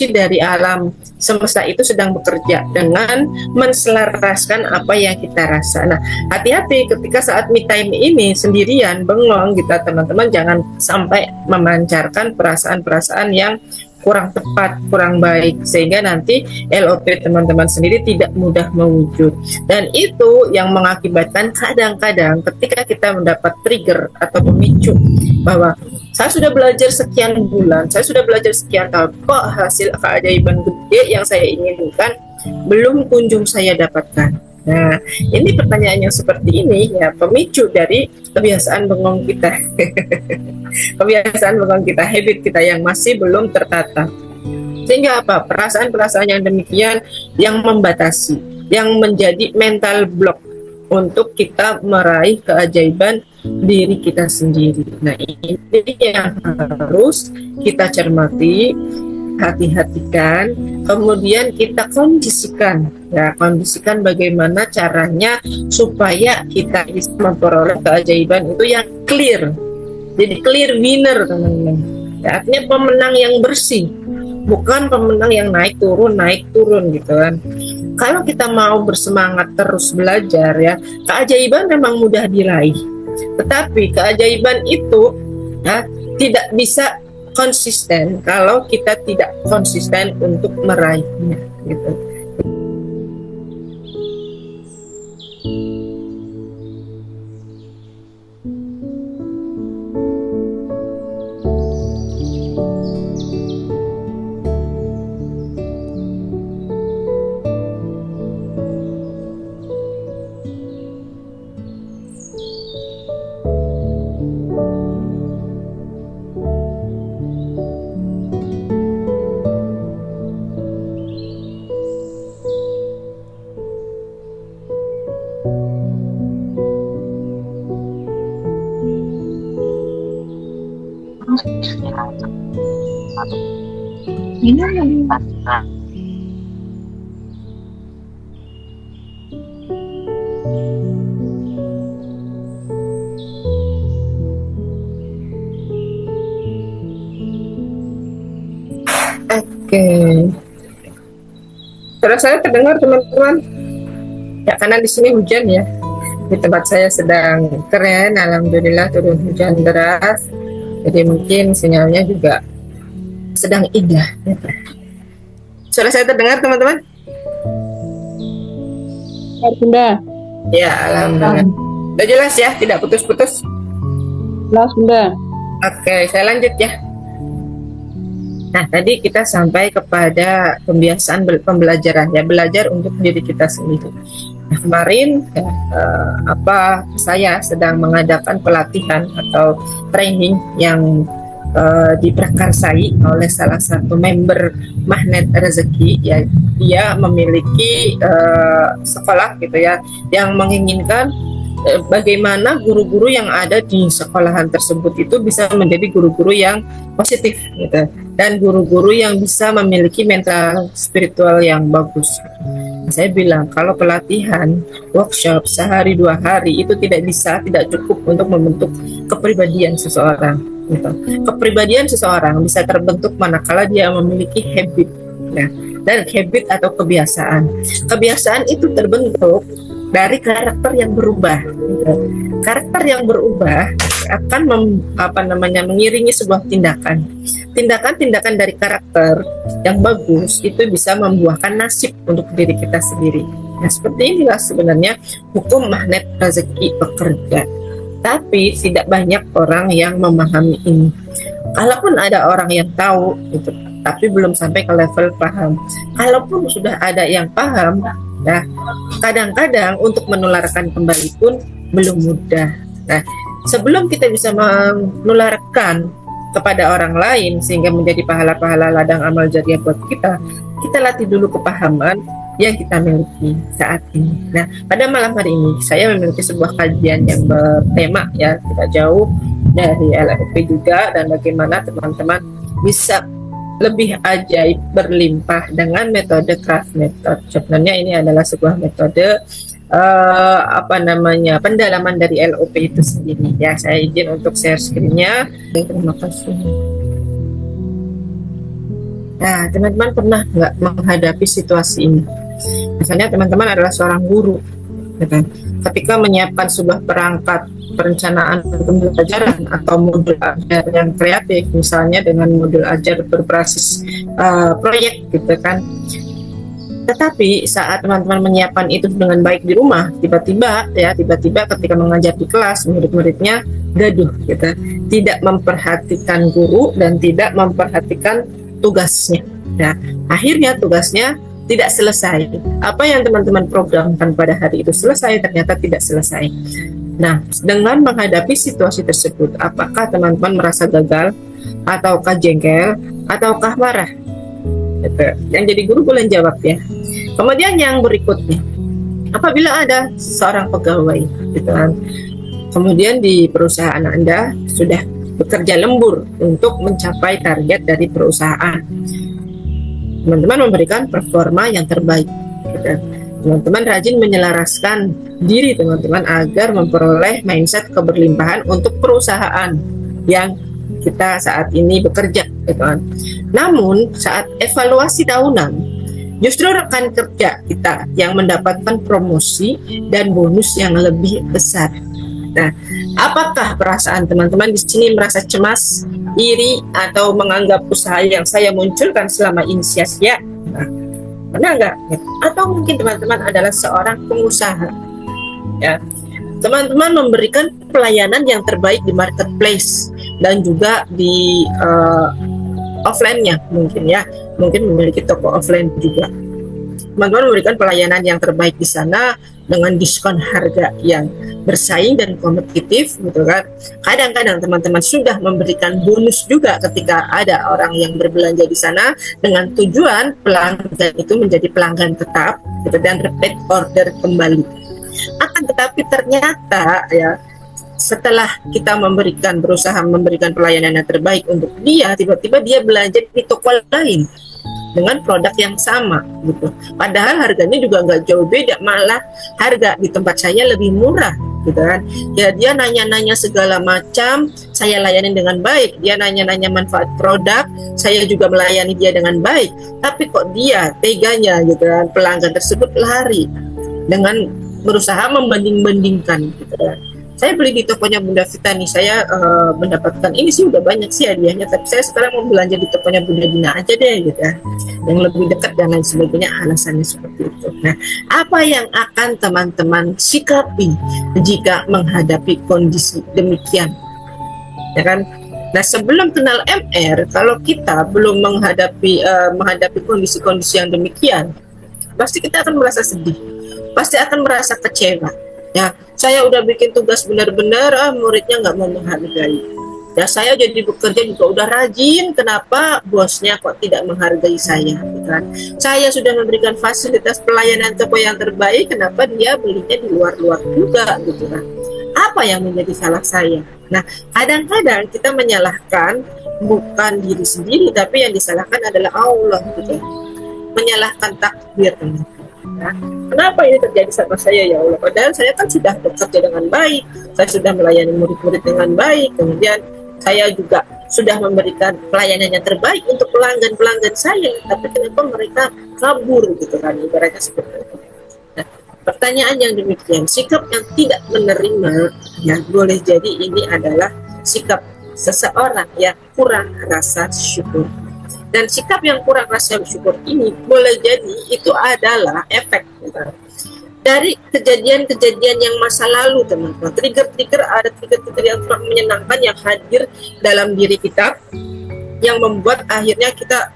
dari alam semesta itu sedang bekerja dengan menselaraskan apa yang kita rasa. Nah, hati-hati ketika saat me time ini sendirian bengong kita teman-teman, jangan sampai memancarkan perasaan-perasaan yang kurang tepat, kurang baik, sehingga nanti LOP teman-teman sendiri tidak mudah mewujud. Dan itu yang mengakibatkan kadang-kadang ketika kita mendapat trigger atau pemicu bahwa saya sudah belajar sekian bulan, saya sudah belajar sekian tahun, kok hasil keajaiban gede yang saya inginkan belum kunjung saya dapatkan. Nah, ini pertanyaan yang seperti ini ya pemicu dari kebiasaan bengong kita. Kebiasaan bengong kita, habit kita yang masih belum tertata. Sehingga apa? Perasaan-perasaan yang demikian yang membatasi, yang menjadi mental block untuk kita meraih keajaiban diri kita sendiri. Nah, ini yang harus kita cermati, hati-hatikan, kemudian kita kondisikan bagaimana caranya supaya kita bisa memperoleh keajaiban itu yang clear. Jadi clear winner teman-teman ya, artinya pemenang yang bersih, bukan pemenang yang naik turun gitu kan. Kalau kita mau bersemangat terus belajar ya, keajaiban memang mudah diraih, tetapi keajaiban itu ya, tidak bisa konsisten kalau kita tidak konsisten untuk meraihnya gitu. Oke. Suara saya terdengar teman-teman? Ya, karena di sini hujan ya. Di tempat saya sedang keren, alhamdulillah turun hujan deras. Jadi mungkin sinyalnya juga sedang indah. Suara saya terdengar teman-teman? Bunda. Ya, alhamdulillah. Udah jelas ya, tidak putus-putus. Jelas Bunda. Oke, saya lanjut ya. Nah, tadi kita sampai kepada pembiasaan pembelajaran ya, belajar untuk diri kita sendiri. Nah, kemarin ya, saya sedang mengadakan pelatihan atau training yang diprakarsai oleh salah satu member Magnet Rezeki, ya dia memiliki sekolah gitu ya yang menginginkan bagaimana guru-guru yang ada di sekolahan tersebut itu bisa menjadi guru-guru yang positif gitu, dan guru-guru yang bisa memiliki mental spiritual yang bagus. Saya bilang kalau pelatihan workshop sehari 2 hari itu tidak cukup untuk membentuk kepribadian seseorang gitu. Kepribadian seseorang bisa terbentuk manakala dia memiliki habit, nah, dan habit atau kebiasaan itu terbentuk dari karakter yang berubah gitu. Karakter yang berubah akan mengiringi sebuah tindakan dari karakter yang bagus itu bisa membuahkan nasib untuk diri kita sendiri. Nah, seperti inilah sebenarnya hukum magnet rezeki bekerja. Tapi tidak banyak orang yang memahami ini. Kalaupun ada orang yang tahu itu, tapi belum sampai ke level paham. Kalaupun sudah ada yang paham, nah, kadang-kadang untuk menularkan kembali pun belum mudah. Nah, sebelum kita bisa menularkan kepada orang lain sehingga menjadi pahala-pahala ladang amal jariah buat kita latih dulu kepahaman yang kita miliki saat ini. Nah, pada malam hari ini saya memiliki sebuah kajian yang bertema ya tidak jauh dari LFP juga, dan bagaimana teman-teman bisa lebih ajaib berlimpah dengan metode craft method. Sebenarnya ini adalah sebuah metode pendalaman dari LOP itu sendiri ya. Saya izin untuk share screen-nya. Terima kasih. Nah, teman-teman pernah nggak menghadapi situasi ini? Misalnya teman-teman adalah seorang guru, gitu. Ketika menyiapkan sebuah perangkat perencanaan pembelajaran atau modul ajar yang kreatif, misalnya dengan modul ajar berbasis proyek, gitu kan. Tetapi saat teman-teman menyiapkan itu dengan baik di rumah, tiba-tiba ketika mengajar di kelas, murid-muridnya gaduh, gitu. Tidak memperhatikan guru dan tidak memperhatikan tugasnya. Nah, akhirnya tugasnya tidak selesai. Apa yang teman-teman programkan pada hari itu selesai, ternyata tidak selesai. Nah, dengan menghadapi situasi tersebut, apakah teman-teman merasa gagal, ataukah jengkel, ataukah marah? Gitu. Yang jadi guru boleh jawab ya. Kemudian yang berikutnya, apabila ada seorang pegawai, gitu kan, kemudian di perusahaan Anda sudah bekerja lembur untuk mencapai target dari perusahaan, teman-teman memberikan performa yang terbaik, gitu. Teman-teman rajin menyelaraskan diri teman-teman agar memperoleh mindset keberlimpahan untuk perusahaan yang kita saat ini bekerja, gitu kan. Namun saat evaluasi tahunan, justru rekan kerja kita yang mendapatkan promosi dan bonus yang lebih besar. Nah, apakah perasaan teman-teman di sini merasa cemas, iri, atau menganggap usaha yang saya munculkan selama ini sia-sia? Nah, pernah nggak? Atau mungkin teman-teman adalah seorang pengusaha, ya. Teman-teman memberikan pelayanan yang terbaik di marketplace dan juga di offline-nya mungkin ya, mungkin memiliki toko offline juga. Teman-teman memberikan pelayanan yang terbaik di sana dengan diskon harga yang bersaing dan kompetitif, gitu kan. Kadang-kadang teman-teman sudah memberikan bonus juga ketika ada orang yang berbelanja di sana dengan tujuan pelanggan itu menjadi pelanggan tetap, gitu, dan repeat order kembali. Akan tetapi ternyata ya, setelah kita berusaha memberikan pelayanan yang terbaik untuk dia, tiba-tiba dia belanja di toko lain dengan produk yang sama, gitu. Padahal harganya juga nggak jauh beda, malah harga di tempat saya lebih murah, gitu kan. Ya, dia nanya-nanya segala macam, saya layani dengan baik. Dia nanya-nanya manfaat produk, saya juga melayani dia dengan baik. Tapi kok dia teganya, gitu kan, pelanggan tersebut lari dengan berusaha membanding-bandingkan, gitu kan. Saya beli di tokonya Bunda Vita nih, saya mendapatkan ini sih udah banyak sih hadiahnya, tapi saya sekarang mau belanja di tokonya Bunda Dina aja deh, gitu ya, yang lebih dekat dan lain sebagainya, alasannya seperti itu. Nah, apa yang akan teman-teman sikapi jika menghadapi kondisi demikian, ya kan? Nah, sebelum kenal MR, kalau kita belum menghadapi kondisi-kondisi yang demikian, pasti kita akan merasa sedih. pasti akan merasa kecewa. Ya, saya udah bikin tugas benar-benar, muridnya nggak mau menghargai. Ya, saya jadi bekerja juga udah rajin, kenapa bosnya kok tidak menghargai saya, kan? Saya sudah memberikan fasilitas pelayanan toko yang terbaik, kenapa dia belinya di luar-luar juga, gitu kan? Apa yang menjadi salah saya? Nah, kadang-kadang kita menyalahkan bukan diri sendiri, tapi yang disalahkan adalah Allah, gitu. Menyalahkan takdir. Nah, kenapa ini terjadi sama saya ya Allah? Padahal saya kan sudah bekerja dengan baik, saya sudah melayani murid-murid dengan baik, kemudian saya juga sudah memberikan pelayanan yang terbaik untuk pelanggan-pelanggan saya, tapi kenapa mereka kabur, gitu kan, ibaratnya seperti itu. Nah, pertanyaan yang demikian, sikap yang tidak menerima, ya boleh jadi ini adalah sikap seseorang yang kurang rasa syukur. Dan sikap yang kurang rasa syukur ini boleh jadi itu adalah efek dari kejadian-kejadian yang masa lalu, teman-teman. Ada trigger-trigger yang kurang menyenangkan yang hadir dalam diri kita, yang membuat akhirnya kita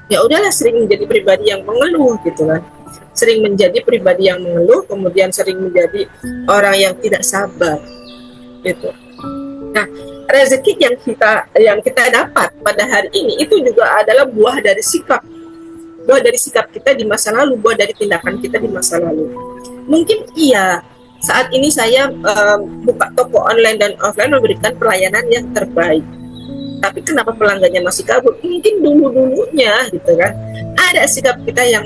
ya udahlah sering menjadi pribadi yang mengeluh, gitu kan. Sering menjadi pribadi yang mengeluh, kemudian sering menjadi orang yang tidak sabar, gitu. Nah, rezeki yang kita dapat pada hari ini itu juga adalah buah dari sikap kita di masa lalu, buah dari tindakan kita di masa lalu. Mungkin iya, saat ini saya buka toko online dan offline memberikan pelayanan yang terbaik, tapi kenapa pelanggannya masih kabur? Mungkin dulunya, gitu kan, ada sikap kita yang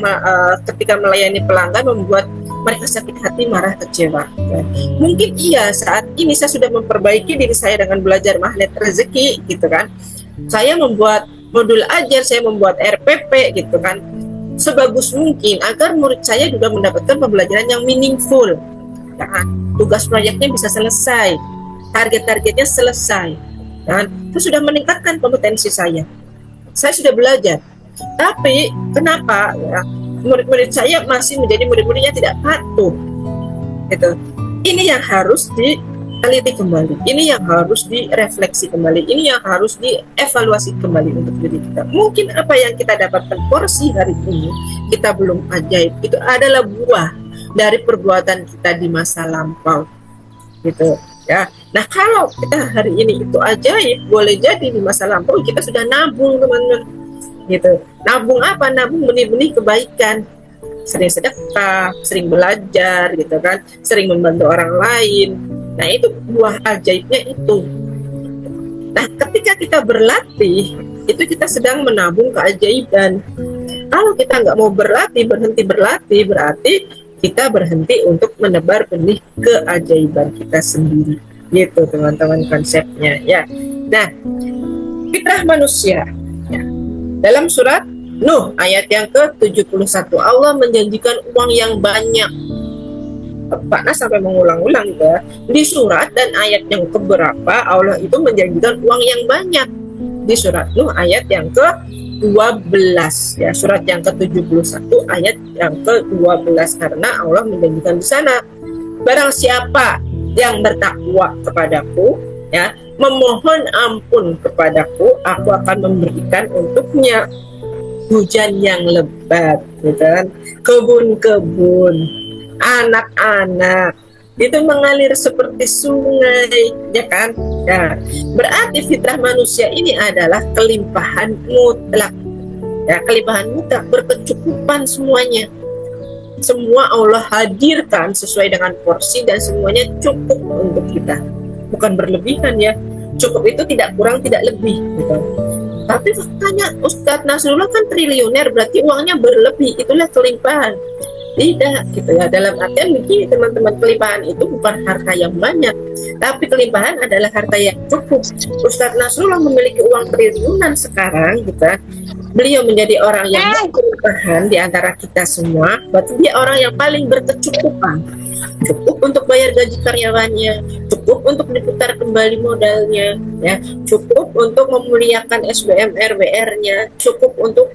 ketika melayani pelanggan membuat mereka sakit hati, marah, kecewa. Mungkin iya, saat ini saya sudah memperbaiki diri saya dengan belajar magnet rezeki, gitu kan. Saya membuat modul ajar, saya membuat RPP, gitu kan, sebagus mungkin agar murid saya juga mendapatkan pembelajaran yang meaningful. Nah, tugas proyeknya bisa selesai, target-targetnya selesai, dan itu sudah meningkatkan kompetensi saya. Saya sudah belajar. Tapi kenapa ya, murid-murid saya masih menjadi murid-murid yang tidak patuh, gitu. Ini yang harus diteliti kembali, ini yang harus direfleksi kembali, ini yang harus dievaluasi kembali untuk diri kita. Mungkin apa yang kita dapatkan porsi hari ini kita belum ajaib, itu adalah buah dari perbuatan kita di masa lampau, gitu ya. Nah, kalau kita hari ini itu ajaib, boleh jadi di masa lampau kita sudah nabung, teman-teman, gitu. Nabung apa? Nabung benih-benih kebaikan, sering sedekah, sering belajar, gitu kan, sering membantu orang lain. Nah, itu buah ajaibnya itu. Nah, ketika kita berlatih, itu kita sedang menabung keajaiban. Kalau kita nggak mau berhenti berlatih, berarti kita berhenti untuk menebar benih keajaiban kita sendiri, gitu teman-teman konsepnya ya. Nah, fitrah manusia ya. Dalam surat Nuh ayat yang ke-71, Allah menjanjikan uang yang banyak. Pak Nas sampai mengulang-ulang ya, di surat dan ayat yang keberapa Allah itu menjanjikan uang yang banyak. Di surat Nuh ayat yang ke-12 ya, surat yang ke-71 ayat yang ke-12, karena Allah menjanjikan di sana, barang siapa yang bertakwa kepadaku ya, memohon ampun kepadaku, aku akan memberikan untuknya hujan yang lebat, gitu kan, kebun-kebun, anak-anak itu mengalir seperti sungai, ya kan? Ya, berarti fitrah manusia ini adalah kelimpahan mutlak. Ya, kelimpahan mutlak, berkecukupan semuanya. Semua Allah hadirkan sesuai dengan porsi dan semuanya cukup untuk kita. Bukan berlebihan ya. Cukup itu tidak kurang, tidak lebih, gitu. Tapi faktanya Ustadz Nasrullah kan triliuner, berarti uangnya berlebih, itulah kelimpahan. Tidak, gitu ya. Dalam artian begini teman-teman, kelimpahan itu bukan harta yang banyak, tapi kelimpahan adalah harta yang cukup. Ustadz Nasrullah memiliki uang triliunan sekarang, gitu. Beliau menjadi orang yang berkelimpahan di antara kita semua, berarti dia orang yang paling berkecukupan. Cukup untuk bayar gaji karyawannya, cukup untuk diputar kembali modalnya, ya, cukup untuk memuliakan SBM RWR-nya, cukup untuk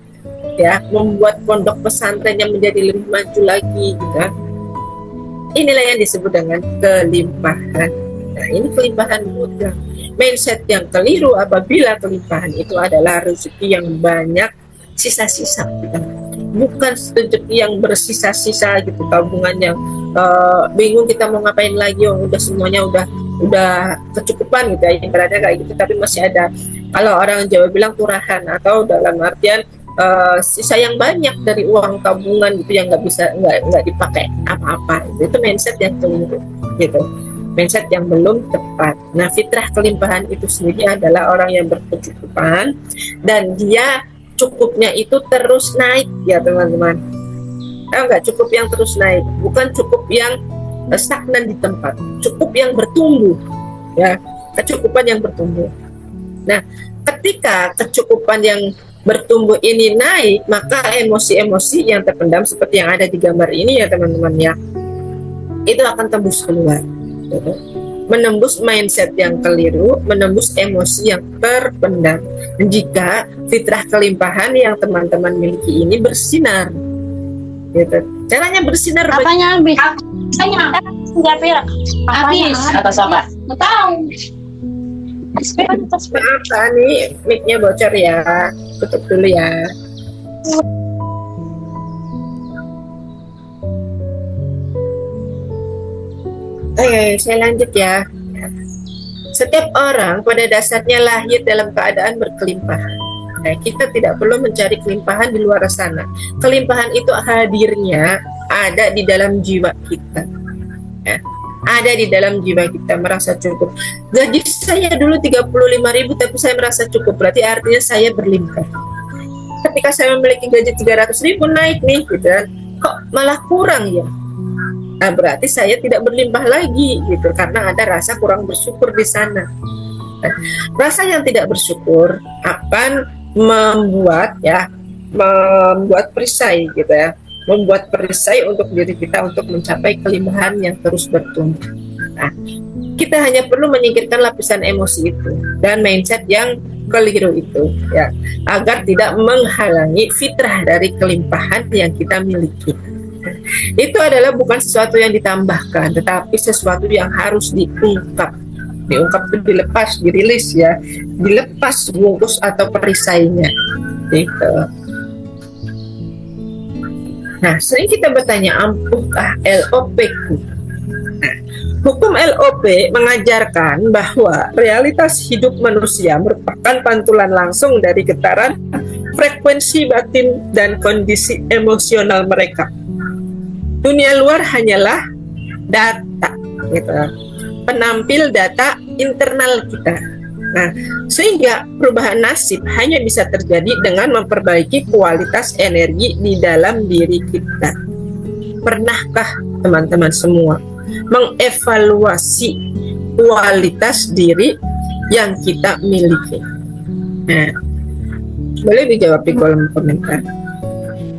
ya membuat pondok pesantren yang menjadi lebih maju lagi, gitu. Inilah yang disebut dengan kelimpahan. Nah, ini kelimpahan mutlak. Mindset yang keliru apabila kelimpahan itu adalah rezeki yang banyak, sisa-sisa. bukan rezeki yang bersisa-sisa gitu, tabungan yang bingung kita mau ngapain lagi, udah semuanya udah kecukupan gitu ya, ibaratnya kayak gitu, tapi masih ada, kalau orang Jawa bilang turahan, atau dalam artian sisa yang banyak dari uang tabungan gitu yang nggak dipakai apa-apa. Itu mindset yang keliru gitu, mindset yang belum tepat. Nah, fitrah kelimpahan itu sendiri adalah orang yang berkecukupan dan dia cukupnya itu terus naik ya teman-teman. Nggak cukup yang terus naik, bukan cukup yang stagnan di tempat, cukup yang bertumbuh ya, kecukupan yang bertumbuh. Nah, ketika kecukupan yang bertumbuh ini naik, maka emosi-emosi yang terpendam seperti yang ada di gambar ini ya teman-teman ya, itu akan tembus keluar gitu. Menembus mindset yang keliru, menembus emosi yang terpendam. Jika fitrah kelimpahan yang teman-teman miliki ini bersinar gitu. Caranya bersinar Apanya habis? Apanya? Enggak perak. Habis. Atas apa? Enggak tahu. apa nih, mic-nya bocor ya, tutup dulu ya. Oke, saya lanjut ya. Setiap orang pada dasarnya lahir dalam keadaan berkelimpahan. Nah, kita tidak perlu mencari kelimpahan di luar sana. Kelimpahan itu hadirnya ada di dalam jiwa kita. Ya, ada di dalam jiwa kita, merasa cukup. Gaji saya dulu 35.000 tapi saya merasa cukup, berarti artinya saya berlimpah. Ketika saya memiliki gaji 300.000 naik nih gitu kan, kok malah kurang ya? Nah, berarti saya tidak berlimpah lagi gitu, karena ada rasa kurang bersyukur di sana. Nah, rasa yang tidak bersyukur akan membuat perisai gitu ya, membuat perisai untuk diri kita untuk mencapai kelimpahan yang terus bertumbuh. Nah, kita hanya perlu menyingkirkan lapisan emosi itu dan mindset yang keliru itu ya, agar tidak menghalangi fitrah dari kelimpahan yang kita miliki. Itu adalah bukan sesuatu yang ditambahkan, tetapi sesuatu yang harus diungkap itu dilepas, dirilis ya, dilepas bungkus atau perisainya gitu. Nah, sering kita bertanya, ampuhkah LOP ku? Nah, hukum LOP mengajarkan bahwa realitas hidup manusia merupakan pantulan langsung dari getaran frekuensi batin dan kondisi emosional mereka. Dunia luar hanyalah data gitu, penampil data internal kita. Nah, sehingga perubahan nasib hanya bisa terjadi dengan memperbaiki kualitas energi di dalam diri kita. Pernahkah teman-teman semua mengevaluasi kualitas diri yang kita miliki? Nah, boleh dijawab di kolom komentar.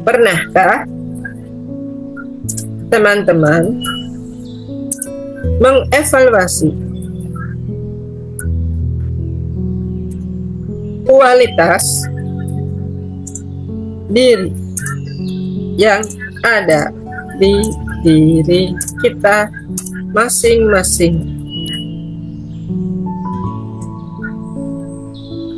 Pernahkah teman-teman mengevaluasi kualitas diri yang ada di diri kita masing-masing?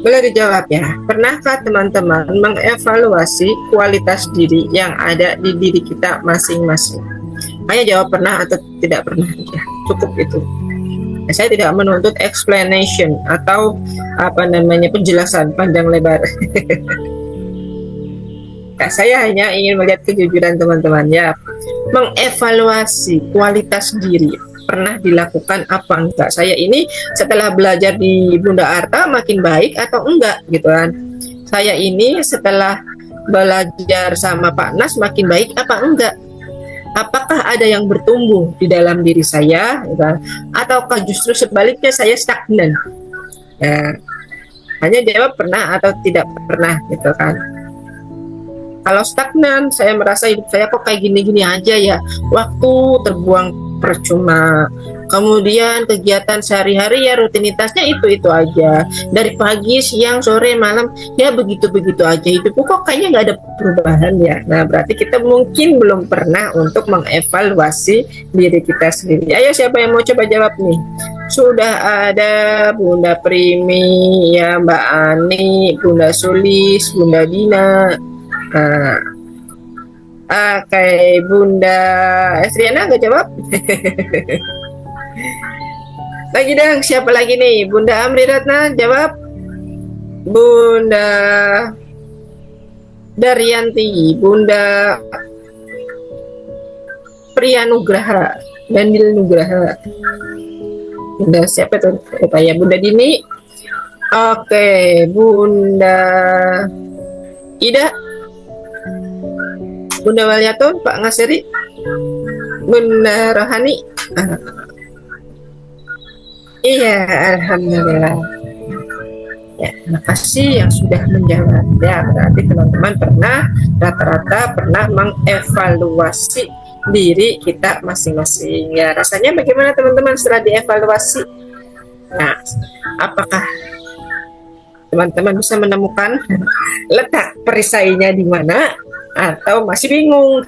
Boleh dijawab ya. Pernahkah teman-teman mengevaluasi kualitas diri yang ada di diri kita masing-masing? Hanya jawab pernah atau tidak pernah ya, cukup itu. Saya tidak menuntut explanation atau penjelasan panjang lebar. Ya, saya hanya ingin melihat kejujuran teman-teman ya. Mengevaluasi kualitas diri pernah dilakukan apa enggak? Saya ini setelah belajar di Bunda Arta makin baik atau enggak gitu kan? Saya ini setelah belajar sama Pak Nas makin baik apa enggak? Apakah ada yang bertumbuh di dalam diri saya, gitu? Ataukah justru sebaliknya saya stagnan? Ya, hanya jawab pernah atau tidak pernah, gitu kan? Kalau stagnan, saya merasa hidup saya kok kayak gini-gini aja ya, waktu terbuang percuma. Kemudian kegiatan sehari-hari ya rutinitasnya itu-itu aja. Dari pagi, siang, sore, malam ya begitu-begitu aja. Hidupku kok kayaknya nggak ada perubahan ya. Nah, berarti kita mungkin belum pernah untuk mengevaluasi diri kita sendiri. Ayo siapa yang mau coba jawab nih? Sudah ada Bunda Primi, ya Mbak Ani, Bunda Sulis, Bunda Dina. Nah, Oke, Bunda Esriana nggak jawab? Lagi dong, siapa lagi nih? Bunda Amri Ratna jawab. Bunda Daryanti, Bunda Priyanugraha, Dandil Nugraha. Bunda siapa tuh? Lupa ya, Bunda Dini. Oke, Bunda Ida, Bunda Waliaton, Pak Ngaseri, Bunda Rohani. Iya, alhamdulillah. Ya, terima kasih yang sudah menjawab. Ya, berarti teman-teman rata-rata pernah mengevaluasi diri kita masing-masing. Ya, rasanya bagaimana teman-teman setelah dievaluasi? Nah, apakah teman-teman bisa menemukan letak perisainya di mana atau masih bingung?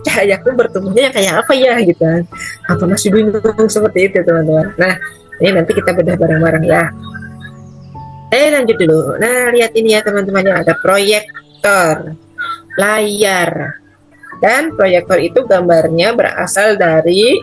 Cahayaku bertumbuhnya kayak apa ya gitu? Apa masih bingung seperti itu teman-teman? Nah, ini nanti kita bedah bareng-bareng ya. Lanjut dulu. Nah, lihat ini ya teman-teman, ya ada proyektor layar, dan proyektor itu gambarnya berasal dari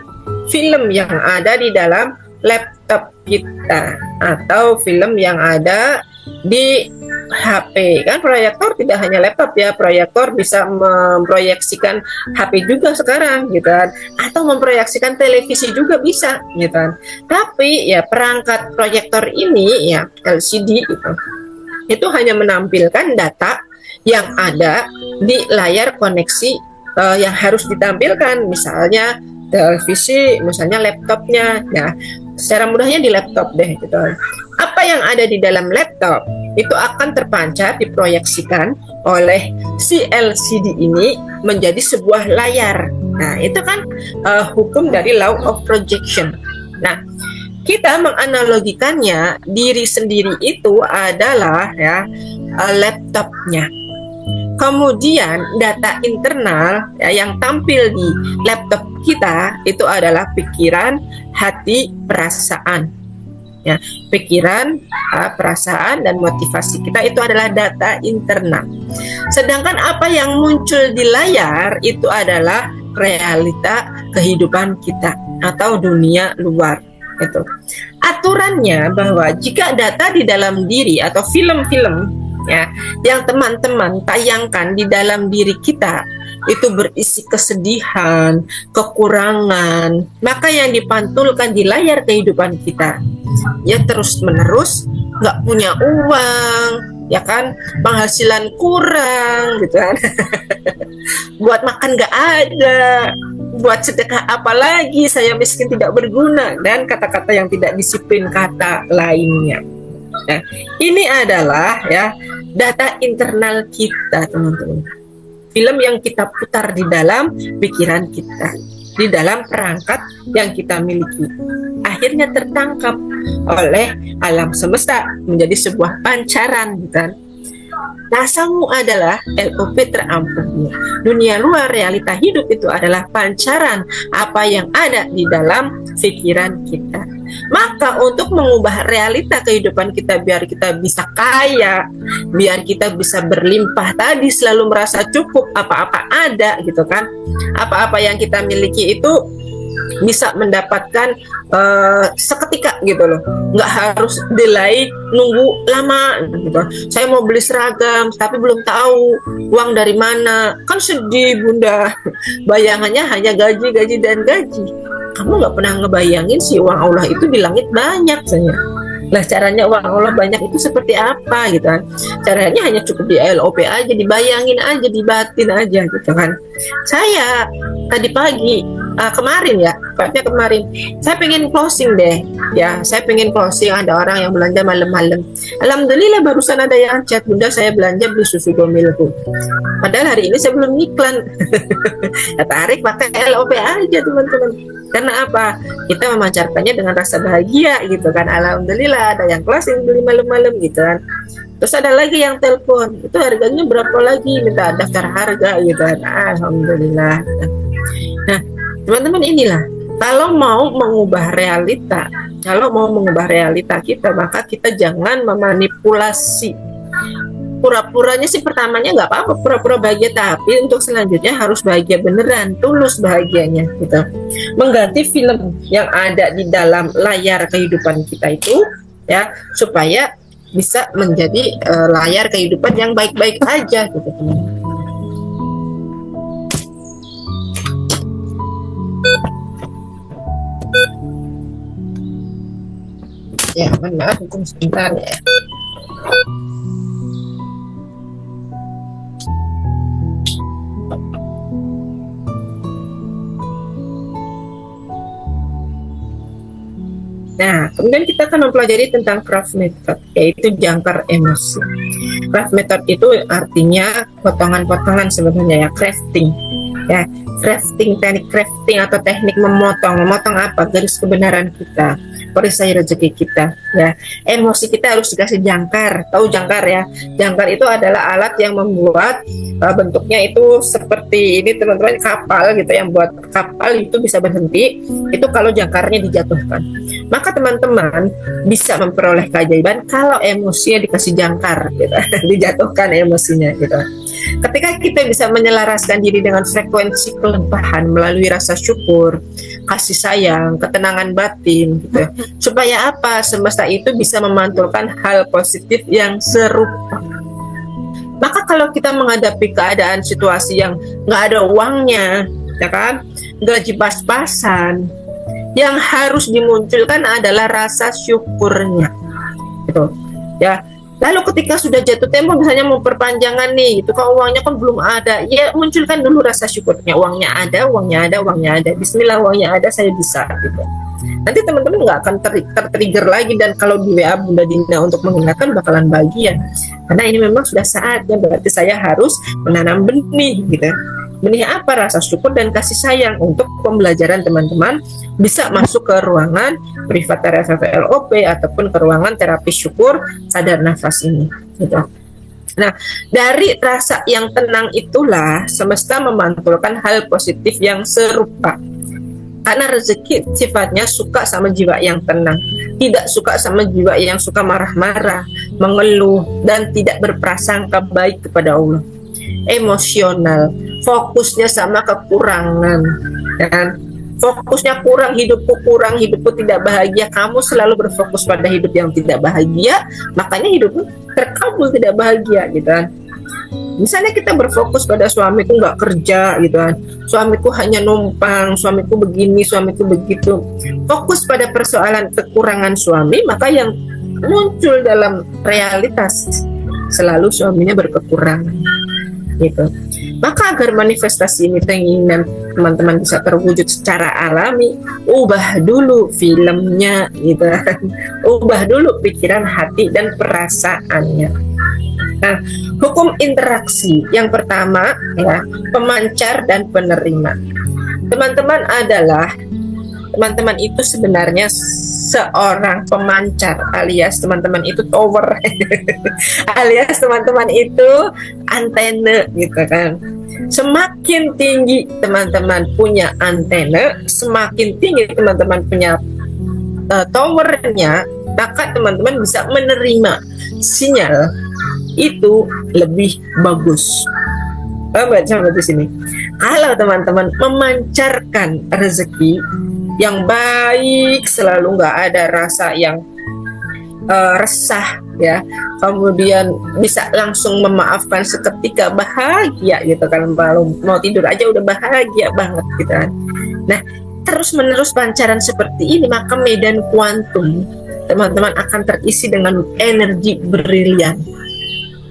film yang ada di dalam laptop kita atau film yang ada di HP. Kan proyektor tidak hanya laptop ya, proyektor bisa memproyeksikan HP juga sekarang gitu kan, atau memproyeksikan televisi juga bisa gitu kan. Tapi ya perangkat proyektor ini ya LCD itu hanya menampilkan data yang ada di layar koneksi yang harus ditampilkan, misalnya televisi, misalnya laptopnya. Ya, secara mudahnya di laptop deh gitu. Apa yang ada di dalam laptop itu akan terpancar, diproyeksikan oleh si LCD ini menjadi sebuah layar. Nah, itu kan hukum dari law of projection. Nah, kita menganalogikannya, diri sendiri itu adalah ya laptopnya. Kemudian data internal ya, yang tampil di laptop kita itu adalah pikiran, hati, perasaan. Ya, pikiran, perasaan, dan motivasi kita itu adalah data internal. Sedangkan apa yang muncul di layar itu adalah realita kehidupan kita atau dunia luar. Itu aturannya bahwa jika data di dalam diri atau film-film ya yang teman-teman tayangkan di dalam diri kita itu berisi kesedihan, kekurangan, maka yang dipantulkan di layar kehidupan kita ya terus-menerus nggak punya uang, ya kan, penghasilan kurang gitu kan. Buat makan nggak ada, buat sedekah apalagi, saya miskin tidak berguna, dan kata-kata yang tidak disiplin kata lainnya. Nah, ini adalah ya data internal kita teman-teman. Film yang kita putar di dalam pikiran kita, di dalam perangkat yang kita miliki, akhirnya tertangkap oleh alam semesta menjadi sebuah pancaran, kan? Nasamu adalah LOP terampungnya. Dunia luar, realita hidup itu adalah pancaran apa yang ada di dalam pikiran kita. Maka untuk mengubah realita kehidupan kita biar kita bisa kaya, biar kita bisa berlimpah tadi, selalu merasa cukup, apa-apa ada gitu kan. Apa-apa yang kita miliki itu bisa mendapatkan seketika gitu loh, nggak harus delay, nunggu lama gitu. Saya mau beli seragam tapi belum tahu uang dari mana, kan sedih bunda. Bayangannya hanya gaji dan gaji. Kamu nggak pernah ngebayangin si uang Allah itu di langit banyak saja. Lah caranya uang Allah banyak itu seperti apa gitu kan? Caranya hanya cukup di LOP aja, dibayangin aja, dibatin aja gitu kan. Saya tadi pagi kemarin ya, saya pengen closing deh ya, saya pengen closing, ada orang yang belanja malam-malam. Alhamdulillah barusan ada yang chat, bunda saya belanja beli susu gomilku, padahal hari ini saya belum iklan. Ya, tarik pakai LOP aja teman-teman. Karena apa? Kita memancarkannya dengan rasa bahagia gitu kan. Alhamdulillah ada yang closing beli malam-malam gitu kan. Terus ada lagi yang telepon, itu harganya berapa lagi, minta daftar harga gitu kan. Alhamdulillah. Nah teman-teman, inilah kalau mau mengubah realita kita, maka kita jangan memanipulasi pura-puranya sih pertamanya nggak apa-apa, pura-pura bahagia, tapi untuk selanjutnya harus bahagia beneran, tulus bahagianya gitu. Mengganti film yang ada di dalam layar kehidupan kita itu ya, supaya bisa menjadi layar kehidupan yang baik-baik aja gitu teman. Ya, maaf, tunggu sebentar ya. Nah, kemudian kita akan mempelajari tentang craft method, yaitu jangkar emosi. Craft method itu artinya potongan-potongan sebenarnya ya, crafting. Ya, crafting, teknik crafting atau teknik memotong. Memotong apa? Garis kebenaran kita, perisai rezeki kita. Ya, emosi kita harus dikasih jangkar. Tahu jangkar ya? Jangkar itu adalah alat yang membuat bentuknya itu seperti ini teman-teman, kapal gitu, yang buat kapal itu bisa berhenti itu kalau jangkarnya dijatuhkan. Maka teman-teman bisa memperoleh keajaiban kalau emosinya dikasih jangkar gitu. Dijatuhkan emosinya gitu. Ketika kita bisa menyelaraskan diri dengan frekuensi kelimpahan melalui rasa syukur, kasih sayang, ketenangan batin gitu. Supaya apa? Semesta itu bisa memantulkan hal positif yang serupa. Maka kalau kita menghadapi keadaan situasi yang nggak ada uangnya, ya kan, gaji pas-pasan, yang harus dimunculkan adalah rasa syukurnya, gitu, ya. Lalu ketika sudah jatuh tempo, misalnya mau perpanjangan nih, itu kan uangnya kan belum ada, ya munculkan dulu rasa syukurnya. Uangnya ada, uangnya ada, uangnya ada. Bismillah, uangnya ada, saya bisa, gitu. Nanti teman-teman nggak akan tertrigger lagi, dan kalau di WA Bunda Dina untuk mengingatkan bakalan bahagia, karena ini memang sudah saatnya, berarti saya harus menanam benih gitu. Benih apa? Rasa syukur dan kasih sayang untuk pembelajaran teman-teman bisa masuk ke ruangan privat TRFFLOP ataupun ke ruangan terapi syukur sadar nafas ini gitu. Nah, dari rasa yang tenang itulah semesta memantulkan hal positif yang serupa. Karena rezeki sifatnya suka sama jiwa yang tenang, tidak suka sama jiwa yang suka marah-marah, mengeluh, dan tidak berprasangka baik kepada Allah. Emosional, fokusnya sama kekurangan, dan fokusnya kurang, hidupku tidak bahagia. Kamu selalu berfokus pada hidup yang tidak bahagia, makanya hidupmu terkabul tidak bahagia gitu kan. Misalnya kita berfokus pada suamiku nggak kerja gitu kan, suamiku hanya numpang, suamiku begini, suamiku begitu, fokus pada persoalan kekurangan suami, maka yang muncul dalam realitas selalu suaminya berkekurangan gitu. Maka agar manifestasi ini keinginan teman-teman bisa terwujud secara alami, ubah dulu filmnya gitu kan. Ubah dulu pikiran, hati, dan perasaannya. Nah, hukum interaksi yang pertama ya, pemancar dan penerima. Teman-teman itu sebenarnya seorang pemancar, alias teman-teman itu tower alias teman-teman itu antena gitu kan. Semakin tinggi teman-teman punya antena, semakin tinggi teman-teman punya towernya, maka teman-teman bisa menerima sinyal itu lebih bagus. Baca di sini. Kalau teman-teman memancarkan rezeki yang baik, selalu nggak ada rasa yang resah ya, kemudian bisa langsung memaafkan seketika, bahagia gitu kan, mau tidur aja udah bahagia banget gitu kan. Nah, terus menerus pancaran seperti ini, maka medan kuantum teman-teman akan terisi dengan energi brilian,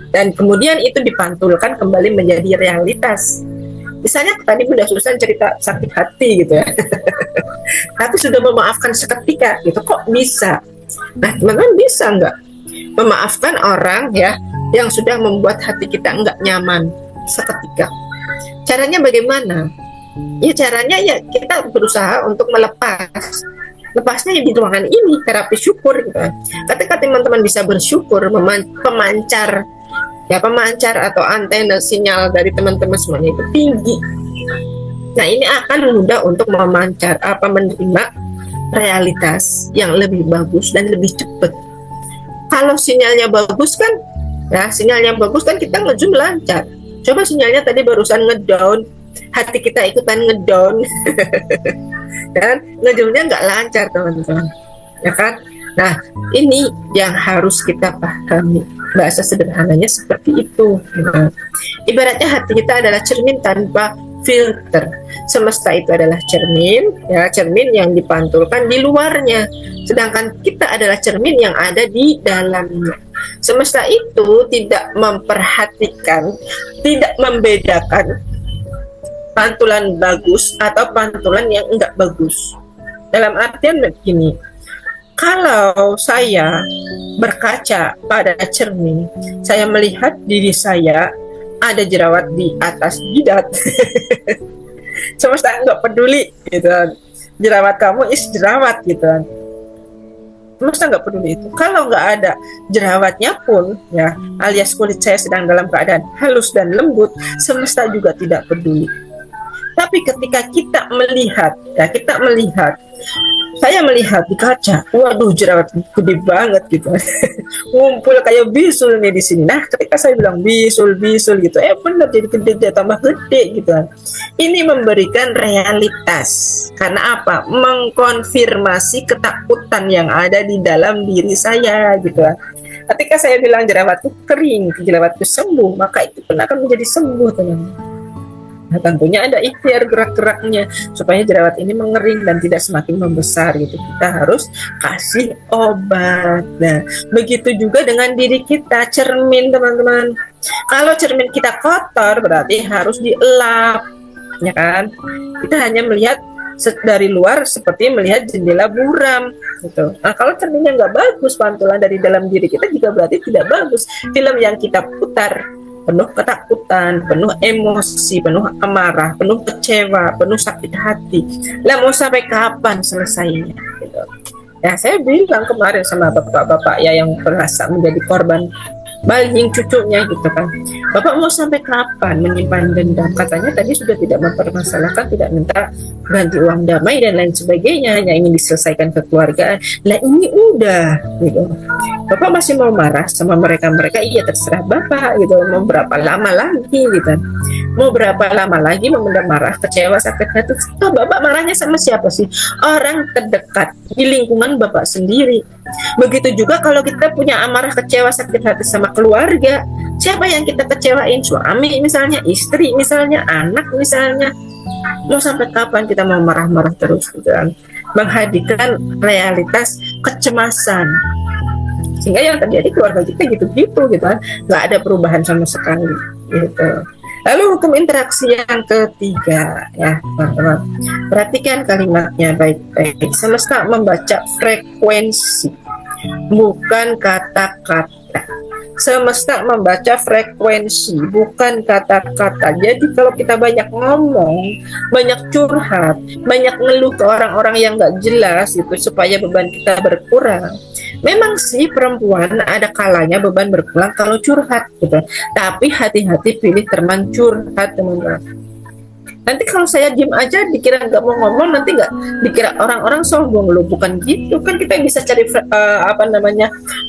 dan kemudian itu dipantulkan kembali menjadi realitas. Misalnya tadi Bunda Susan cerita sakit hati gitu ya tapi sudah memaafkan seketika gitu, kok bisa? Nah, teman-teman bisa nggak memaafkan orang ya yang sudah membuat hati kita nggak nyaman seketika? Caranya bagaimana? Ya caranya ya kita berusaha untuk lepasnya di ruangan ini, terapi syukur gitu. Ketika teman-teman bisa bersyukur, pemancar atau antena sinyal dari teman-teman semuanya itu tinggi. Nah, ini akan mudah untuk menerima realitas yang lebih bagus dan lebih cepat. Kalau sinyalnya bagus kan Ya, sinyal yang bagus kan kita nge-zoom lancar. Coba sinyalnya tadi barusan ngedown, hati kita ikutan ngedown, dan nge-zoomnya nggak lancar teman-teman, ya kan? Nah, ini yang harus kita pahami. Bahasa sederhananya seperti itu. Nah, ibaratnya hati kita adalah cermin tanpa filter. Semesta itu adalah cermin, ya, cermin yang dipantulkan di luarnya. Sedangkan kita adalah cermin yang ada di dalamnya. Semesta itu tidak memperhatikan, tidak membedakan pantulan bagus atau pantulan yang enggak bagus. Dalam artian begini, kalau saya berkaca pada cermin, saya melihat diri saya ada jerawat di atas jidat. Semesta nggak peduli gitu kan. Jerawat kamu is jerawat gitu kan. Semesta nggak peduli itu. Kalau nggak ada jerawatnya pun, ya, alias kulit saya sedang dalam keadaan halus dan lembut, semesta juga tidak peduli. Tapi ketika kita melihat, ya, saya melihat di kaca, waduh jerawat gede banget gitu, ngumpul kayak bisul nih di sini. Nah, ketika saya bilang bisul gitu, benar jadi gede, tambah gede gitu. Ini memberikan realitas. Karena apa? Mengkonfirmasi ketakutan yang ada di dalam diri saya gitu. Ketika saya bilang jerawatku kering, jerawatku sembuh, maka itu pun akan menjadi sembuh, teman-teman. Nah, tentunya ada ikhtiar gerak-geraknya supaya jerawat ini mengering dan tidak semakin membesar gitu. Kita harus kasih obat. Nah, begitu juga dengan diri kita, cermin teman-teman. Kalau cermin kita kotor berarti harus dielap, ya kan? Kita hanya melihat dari luar seperti melihat jendela buram gitu. Nah, kalau cerminnya nggak bagus, pantulan dari dalam diri kita juga berarti tidak bagus. Film yang kita putar penuh ketakutan, penuh emosi, penuh amarah, penuh kecewa, penuh sakit hati. Lah mau sampai kapan selesainya? Gitu. Ya, saya bilang kemarin sama bapak-bapak ya yang merasa menjadi korban bullying cucunya gitu kan. Bapak mau sampai kapan menyimpan dendam? Katanya tadi sudah tidak mempermasalahkan, tidak minta ganti uang damai dan lain sebagainya, hanya ingin diselesaikan kekeluargaan. Lah ini udah gitu. Bapak masih mau marah sama mereka, iya terserah Bapak gitu. Mau berapa lama lagi gitu. Mau berapa lama lagi memendam marah, kecewa, sakit hati? Oh, Bapak marahnya sama siapa sih? Orang terdekat di lingkungan Bapak sendiri. Begitu juga kalau kita punya amarah, kecewa, sakit hati sama keluarga. Siapa yang kita kecewain? Suami misalnya, istri misalnya, anak misalnya. Mau sampai kapan kita mau marah-marah terus gitu kan? Menghadirkan realitas kecemasan. Sehingga yang terjadi keluarga kita gitu-gitu gitu kan. Nggak ada perubahan sama sekali gitu. Lalu hukum interaksi yang ketiga, ya teman-teman, perhatikan kalimatnya baik-baik. Semesta membaca frekuensi, bukan kata-kata. Semesta membaca frekuensi, bukan kata-kata. Jadi kalau kita banyak ngomong, banyak curhat, banyak ngeluh ke orang-orang yang nggak jelas gitu supaya beban kita berkurang. Memang sih perempuan ada kalanya beban berkurang kalau curhat gitu. Tapi hati-hati pilih teman curhat, teman-teman. Nanti kalau saya diem aja dikira nggak mau ngomong, nanti nggak dikira orang-orang sombong loh, bukan gitu kan. Kita bisa cari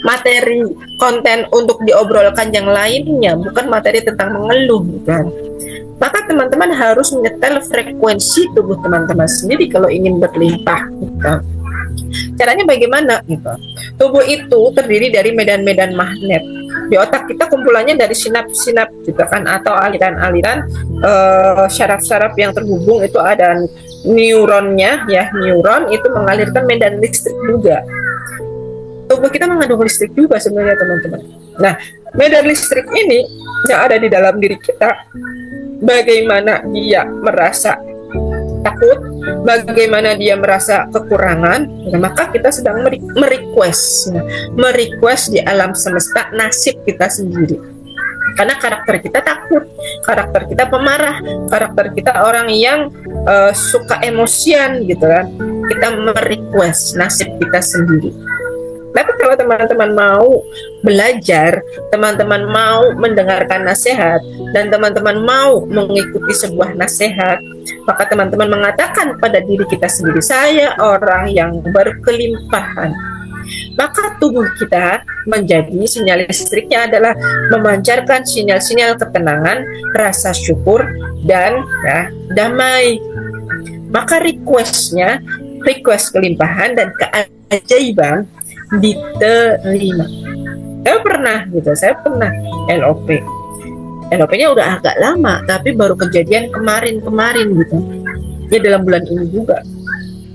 materi konten untuk diobrolkan yang lainnya, bukan materi tentang mengeluh kan. Maka teman-teman harus menyetel frekuensi tubuh teman-teman sendiri kalau ingin berlimpah gitu. Caranya bagaimana gitu? Tubuh itu terdiri dari medan-medan magnet. Di otak kita kumpulannya dari sinap-sinap gitu kan, atau aliran-aliran syaraf-syaraf yang terhubung. Itu ada neuronnya ya, neuron itu mengalirkan medan listrik juga. Tubuh kita mengandung listrik juga sebenarnya teman-teman. Nah, medan listrik ini yang ada di dalam diri kita, bagaimana dia merasa takut, bagaimana dia merasa kekurangan, maka kita sedang merequest di alam semesta nasib kita sendiri. Karena karakter kita takut, karakter kita pemarah, karakter kita orang yang suka emosian gitu kan. Kita merequest nasib kita sendiri. Tapi kalau teman-teman mau belajar, teman-teman mau mendengarkan nasihat, dan teman-teman mau mengikuti sebuah nasihat, maka teman-teman mengatakan pada diri kita sendiri, saya orang yang berkelimpahan. maka tubuh kita menjadi sinyal listriknya adalah memancarkan sinyal-sinyal ketenangan, rasa syukur, dan ya, damai. Maka request kelimpahan dan keajaiban diterima. Saya pernah LOP. LOP-nya udah agak lama, tapi baru kejadian kemarin gitu. Ya dalam bulan ini juga.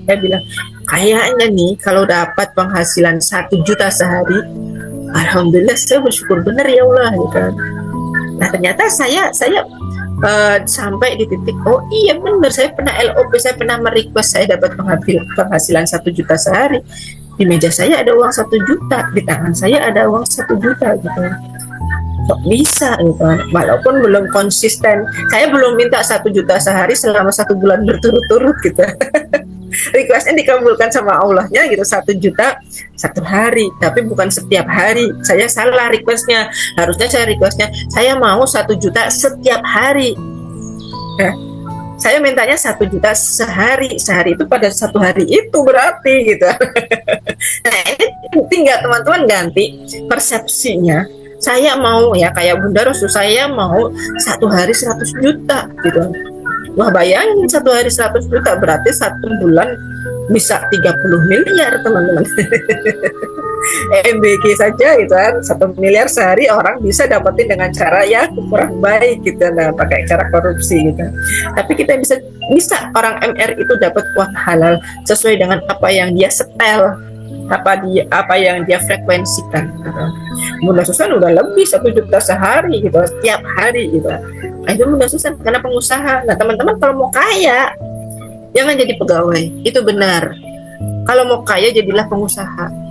Saya bilang, kayaknya nih kalau dapat penghasilan 1 juta sehari, alhamdulillah saya bersyukur benar ya Allah gitu. Nah ternyata saya sampai di titik, oh iya benar, saya pernah LOP, saya pernah merequest saya dapat penghasilan 1 juta sehari. Di meja saya ada uang 1 juta, di tangan saya ada uang 1 juta gitu. Kok bisa gitu kan? Walaupun belum konsisten, saya belum minta 1 juta sehari selama 1 bulan berturut-turut gitu. Requestnya dikabulkan sama Allahnya gitu, 1 juta 1 hari, tapi bukan setiap hari. Saya salah requestnya, harusnya saya requestnya saya mau 1 juta setiap hari. Saya mintanya 1 juta sehari itu pada 1 hari itu berarti gitu. Nah ini tinggal teman-teman ganti persepsinya. Saya mau ya kayak Bunda Rosu, saya mau 1 hari 100 juta gitu. Wah bayangin 1 hari 100 juta berarti 1 bulan bisa 30 miliar teman-teman. MBG saja gitu kan, 1 miliar sehari orang bisa dapetin dengan cara yang kurang baik gitu, nah pakai cara korupsi gitu. Tapi kita bisa orang MR itu dapat uang halal sesuai dengan apa yang dia setel, apa yang dia frekuensikan gitu. Bunda Susan udah lebih 1 juta sehari gitu, setiap hari gitu. Nah, itu Bunda Susan karena pengusaha. Nah teman-teman kalau mau kaya jangan jadi pegawai, itu benar. Kalau mau kaya jadilah pengusaha.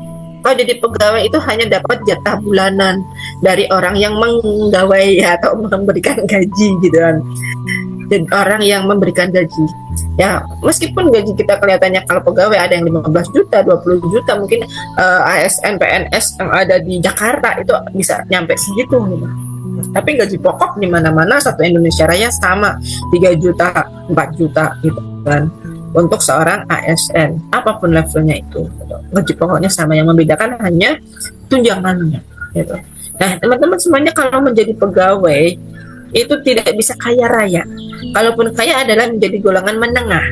Kalau jadi pegawai itu hanya dapat jatah bulanan dari orang yang menggawai atau memberikan gaji gitu kan. Dan orang yang memberikan gaji. Ya, meskipun gaji kita kelihatannya kalau pegawai ada yang 15 juta, 20 juta, mungkin ASN, PNS yang ada di Jakarta itu bisa nyampe segitu gitu. Tapi gaji pokok di mana-mana satu Indonesia Raya sama 3 juta, 4 juta gitu kan. Untuk seorang ASN, apapun levelnya itu, gaji pokoknya sama, yang membedakan hanya tunjangannya gitu. Nah teman-teman semuanya kalau menjadi pegawai itu tidak bisa kaya raya. Kalaupun kaya adalah menjadi golongan menengah,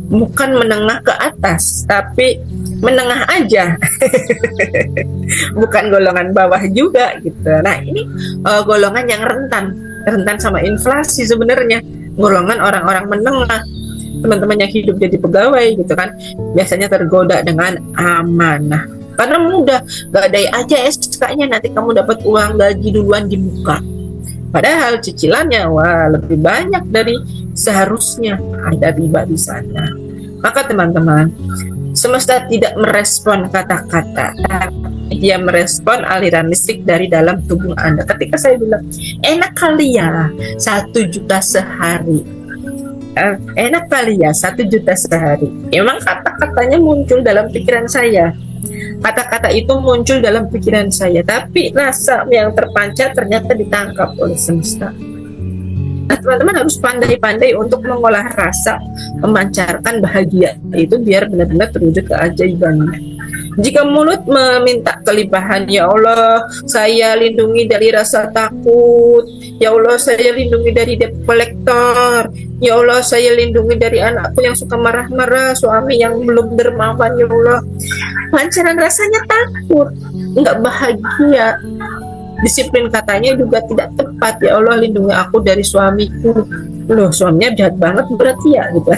bukan menengah ke atas, tapi menengah aja. Bukan golongan bawah juga gitu. Nah ini golongan yang rentan sama inflasi sebenarnya, golongan orang-orang menengah. Teman-teman yang hidup jadi pegawai gitu kan biasanya tergoda dengan amanah karena mudah, gadai aja SK-nya nanti kamu dapat uang gaji duluan di muka, padahal cicilannya wah lebih banyak dari seharusnya, ada riba di sana. Maka teman-teman, semesta tidak merespon kata-kata, dia merespon aliran listrik dari dalam tubuh Anda. Ketika saya bilang enak kali ya 1 juta sehari, enak kali ya 1 juta sehari. Memang kata-katanya muncul dalam pikiran saya, kata-kata itu muncul dalam pikiran saya, tapi rasa yang terpancar ternyata ditangkap oleh semesta. Nah teman-teman harus pandai-pandai untuk mengolah rasa, memancarkan bahagia itu biar benar-benar terwujud keajaibannya. Jika mulut meminta kelimpahan, ya Allah saya lindungi dari rasa takut, ya Allah saya lindungi dari debt collector, ya Allah saya lindungi dari anakku yang suka marah-marah, suami yang belum dermawan, ya Allah. Pancaran rasanya takut, nggak bahagia. Disiplin katanya juga tidak tepat, ya Allah lindungi aku dari suamiku. Loh suaminya jahat banget berarti ya gitu.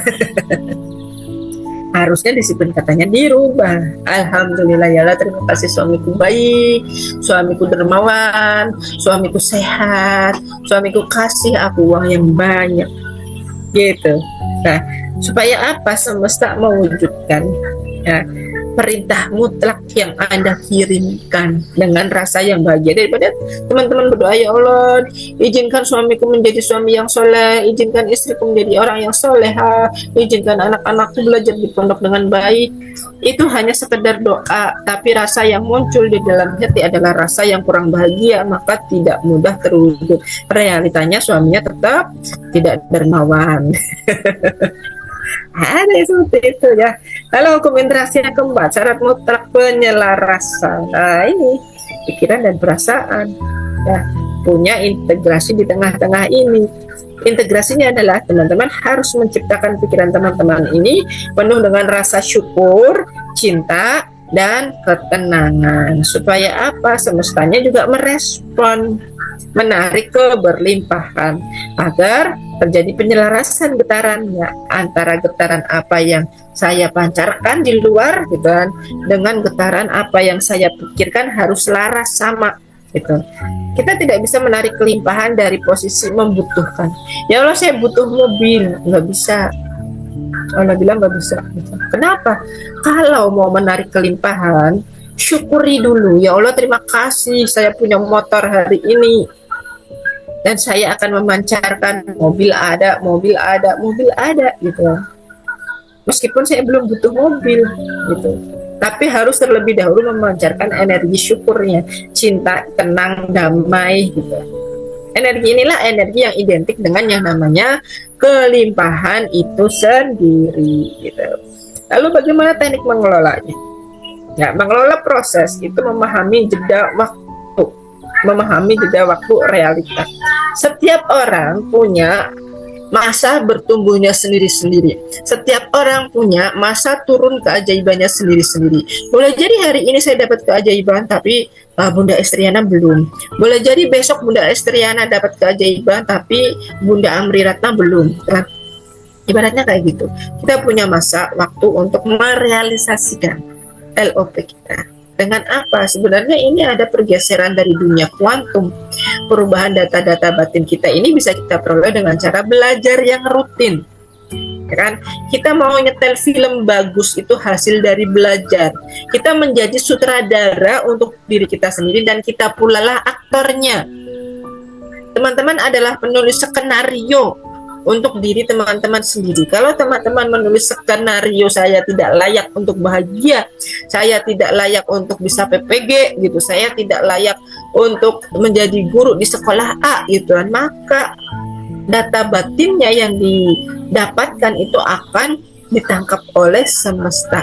Harusnya disiplin katanya dirubah. Alhamdulillah ya Allah, terima kasih suamiku baik, suamiku dermawan, suamiku sehat, suamiku kasih aku uang yang banyak gitu. Nah supaya apa? Semesta mewujudkan ya, perintah mutlak yang Anda kirimkan dengan rasa yang bahagia. Daripada teman-teman berdoa, ya Allah izinkan suamiku menjadi suami yang soleh, izinkan istriku menjadi orang yang soleha, izinkan anak-anakku belajar di pondok dengan baik, itu hanya sekedar doa, tapi rasa yang muncul di dalam hati adalah rasa yang kurang bahagia, maka tidak mudah terwujud. Realitanya suaminya tetap tidak dermawan. Ada yang seperti itu ya. Lalu hukum interaksi yang keempat, syarat mutlak penyelarasan. Nah ini pikiran dan perasaan ya, punya integrasi di tengah-tengah ini. Integrasinya adalah teman-teman harus menciptakan pikiran teman-teman ini penuh dengan rasa syukur, cinta, dan ketenangan. Supaya apa? Semestanya juga merespon, menarik keberlimpahan agar terjadi penyelarasan getarannya antara getaran apa yang saya pancarkan di luar gitu kan, dengan getaran apa yang saya pikirkan harus selaras sama gitu. Kita tidak bisa menarik kelimpahan dari posisi membutuhkan. Ya Allah saya butuh mobil, nggak bisa. Allah bilang nggak bisa. Kenapa? Kalau mau menarik kelimpahan, syukuri dulu. Ya Allah terima kasih saya punya motor hari ini. Dan saya akan memancarkan mobil ada gitu. Meskipun saya belum butuh mobil gitu. Tapi harus terlebih dahulu memancarkan energi syukurnya, cinta, tenang, damai gitu. Energi inilah energi yang identik dengan yang namanya kelimpahan itu sendiri gitu. Lalu bagaimana teknik mengelolanya? Ya, mengelola proses itu memahami jeda waktu realitas. Setiap orang punya masa bertumbuhnya sendiri-sendiri. Setiap orang punya masa turun keajaibannya sendiri-sendiri. Boleh jadi hari ini saya dapat keajaiban, tapi Bunda Estriana belum. Boleh jadi besok Bunda Estriana dapat keajaiban, tapi Bunda Amri Ratna belum. Kan? Ibaratnya kayak gitu. Kita punya masa waktu untuk merealisasikan LOP kita. Dengan apa? Sebenarnya ini ada pergeseran dari dunia kuantum. Perubahan data-data batin kita ini bisa kita peroleh dengan cara belajar yang rutin. Ya kan? Kita mau nyetel film bagus itu hasil dari belajar. Kita menjadi sutradara untuk diri kita sendiri dan kita pula lah aktornya. Teman-teman adalah penulis skenario untuk diri teman-teman sendiri. Kalau teman-teman menulis skenario saya tidak layak untuk bahagia, saya tidak layak untuk bisa PPG gitu, saya tidak layak untuk menjadi guru di sekolah A gitu kan, maka data batinnya yang didapatkan itu akan ditangkap oleh semesta.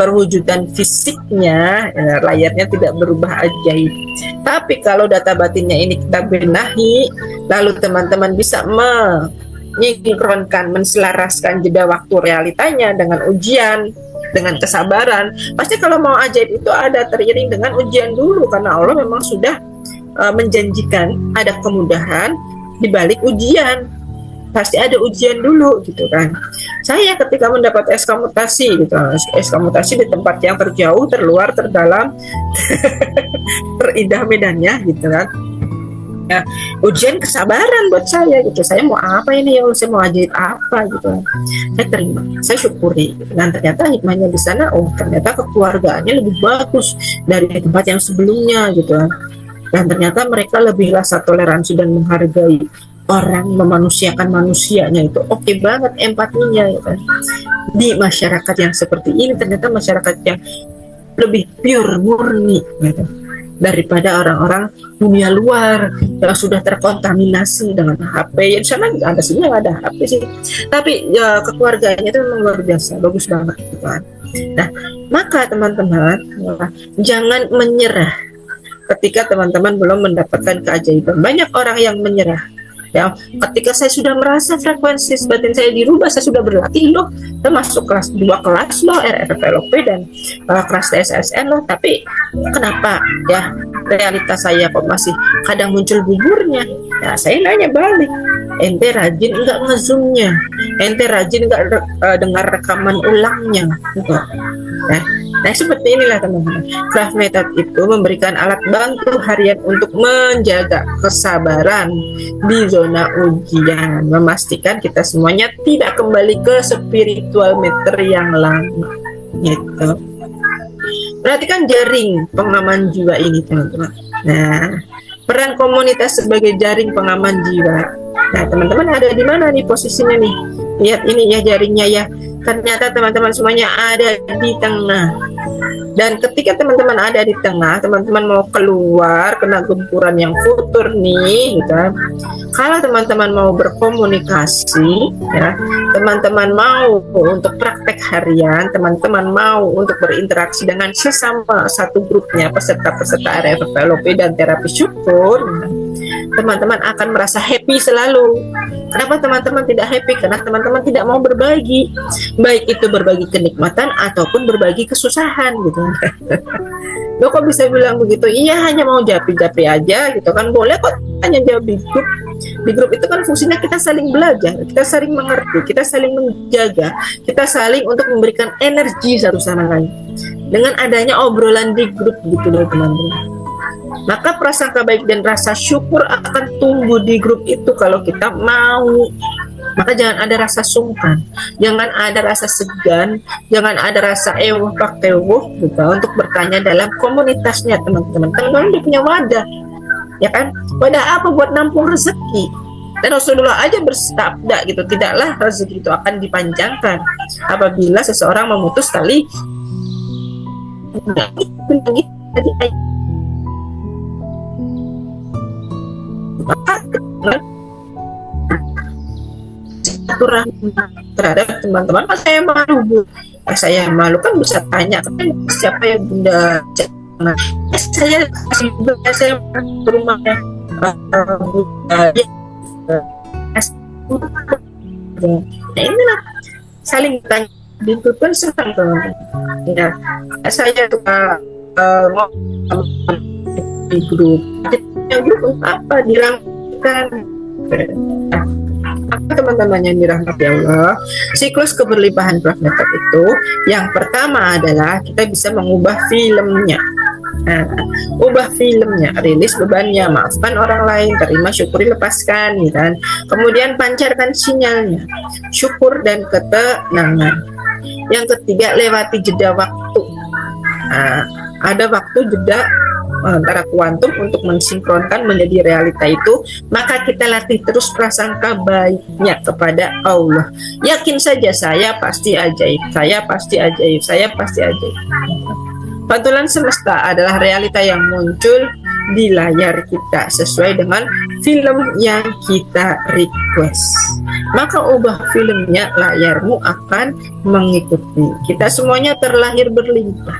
Perwujudan fisiknya layarnya tidak berubah ajaib. Tapi kalau data batinnya ini kita benahi, lalu teman-teman bisa menyingkronkan, menselaraskan jeda waktu realitanya dengan ujian, dengan kesabaran. Pasti kalau mau ajaib itu ada teriring dengan ujian dulu, karena Allah memang sudah menjanjikan ada kemudahan di balik ujian. Pasti ada ujian dulu gitu kan. Saya ketika mendapat SK mutasi gitu, SK mutasi di tempat yang terjauh, terluar, terdalam, terindah medannya gitu kan. Ya, ujian kesabaran buat saya gitu. Saya mau apa ini ya, saya mau ajaib apa gitu. Saya terima, saya syukuri. Dan ternyata hikmahnya di sana, oh ternyata kekeluargaannya lebih bagus dari tempat yang sebelumnya gitu. Dan ternyata mereka lebih rasa toleransi dan menghargai orang, memanusiakan manusianya itu oke banget empatinya gitu. Di masyarakat yang seperti ini ternyata masyarakat yang lebih pure, murni gitu, daripada orang-orang dunia luar yang sudah terkontaminasi dengan HP. Ya di sana ada sih ada HP sih, tapi ya kekeluargaannya itu memang luar biasa, bagus banget gitu kan. Nah, maka teman-teman jangan menyerah ketika teman-teman belum mendapatkan keajaiban. Banyak orang yang menyerah. Ya, ketika saya sudah merasa frekuensi batin saya dirubah, saya sudah berlatih loh, saya masuk kelas 2 kelas loh, RRPLOP dan kelas TSSN loh, tapi kenapa ya realitas saya kok masih kadang muncul guburnya? Ya, saya nanya balik, ente rajin enggak ngezoomnya, ente rajin enggak dengar rekaman ulangnya gitu. Nah seperti inilah teman-teman, craft method itu memberikan alat bantu harian untuk menjaga kesabaran di zona ujian, memastikan kita semuanya tidak kembali ke spiritual meter yang lama gitu. Perhatikan jaring pengaman jiwa ini teman-teman. Nah, peran komunitas sebagai jaring pengaman jiwa. Nah teman-teman ada di mana nih posisinya nih? Lihat ini ya jaringnya ya. Ternyata teman-teman semuanya ada di tengah. Dan ketika ketika teman-teman ada di tengah, teman-teman mau keluar kena gempuran yang futur nih, gitu kan. Kalau teman-teman mau berkomunikasi, ya, teman-teman mau untuk praktek harian, teman-teman mau untuk berinteraksi dengan sesama satu grupnya peserta-peserta area FFLOP dan terapi syukur, teman-teman akan merasa happy selalu. Kenapa teman-teman tidak happy? Karena teman-teman tidak mau berbagi, baik itu berbagi kenikmatan ataupun berbagi kesusahan, gitu. Lo kok bisa bilang begitu? Iya, hanya mau japri-japri aja, gitu kan? Boleh kok hanya jawab di grup. Di grup itu kan fungsinya kita saling belajar, kita saling mengerti, kita saling menjaga, kita saling untuk memberikan energi satu sama lain. Dengan adanya obrolan di grup, gitu loh teman-teman. Maka prasangka baik dan rasa syukur akan tumbuh di grup itu kalau kita mau. Maka jangan ada rasa sungkan, jangan ada rasa segan, jangan ada rasa ewuh pakewuh, gitu, untuk bertanya dalam komunitasnya teman-teman. Teman-teman udah punya wadah, ya kan? Wadah apa? Buat nampung rezeki. Dan Rasulullah aja bersabda gitu, tidaklah rezeki itu akan dipanjangkan apabila seseorang memutus tali silaturahmi terhadap teman-teman. Saya malu, Bu. Saya malu kan bisa tanya kan siapa yang Bunda. Saya rumah nah inilah saling tanya di grup kan senang teman-teman. Ya, saya suka ngomong di grup. Yang grup apa dirangkan apa teman-teman yang dirahmati Allah. Siklus keberlimpahan rahmat itu yang pertama adalah kita bisa mengubah filmnya. Nah, ubah filmnya, rilis bebannya, maafkan orang lain, terima, syukuri, lepaskan, gitu kan. Kemudian pancarkan sinyalnya, syukur dan ketenangan. Yang ketiga, lewati jeda waktu. Nah, ada waktu jeda antara kuantum untuk mensinkronkan menjadi realita itu, maka kita latih terus prasangka baiknya kepada Allah. Yakin saja saya pasti ajaib, saya pasti ajaib, saya pasti ajaib. Pantulan semesta adalah realita yang muncul di layar kita sesuai dengan film yang kita request. Maka ubah filmnya, layarmu akan mengikuti. Kita semuanya terlahir berlimpah.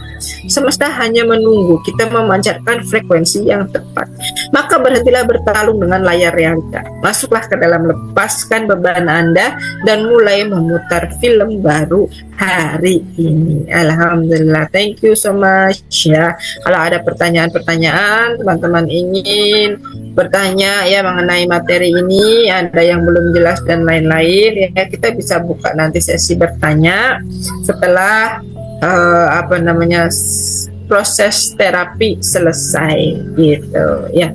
Semesta hanya menunggu kita memancarkan frekuensi yang tepat. Maka berhentilah bertarung dengan layar realita. Masuklah ke dalam, lepaskan beban Anda dan mulai memutar film baru hari ini. Alhamdulillah, thank you so much ya. Kalau ada pertanyaan-pertanyaan, teman-teman ingin bertanya ya mengenai materi ini, ada yang belum jelas dan lain-lain ya, kita bisa buka nanti sesi bertanya setelah proses terapi selesai gitu ya.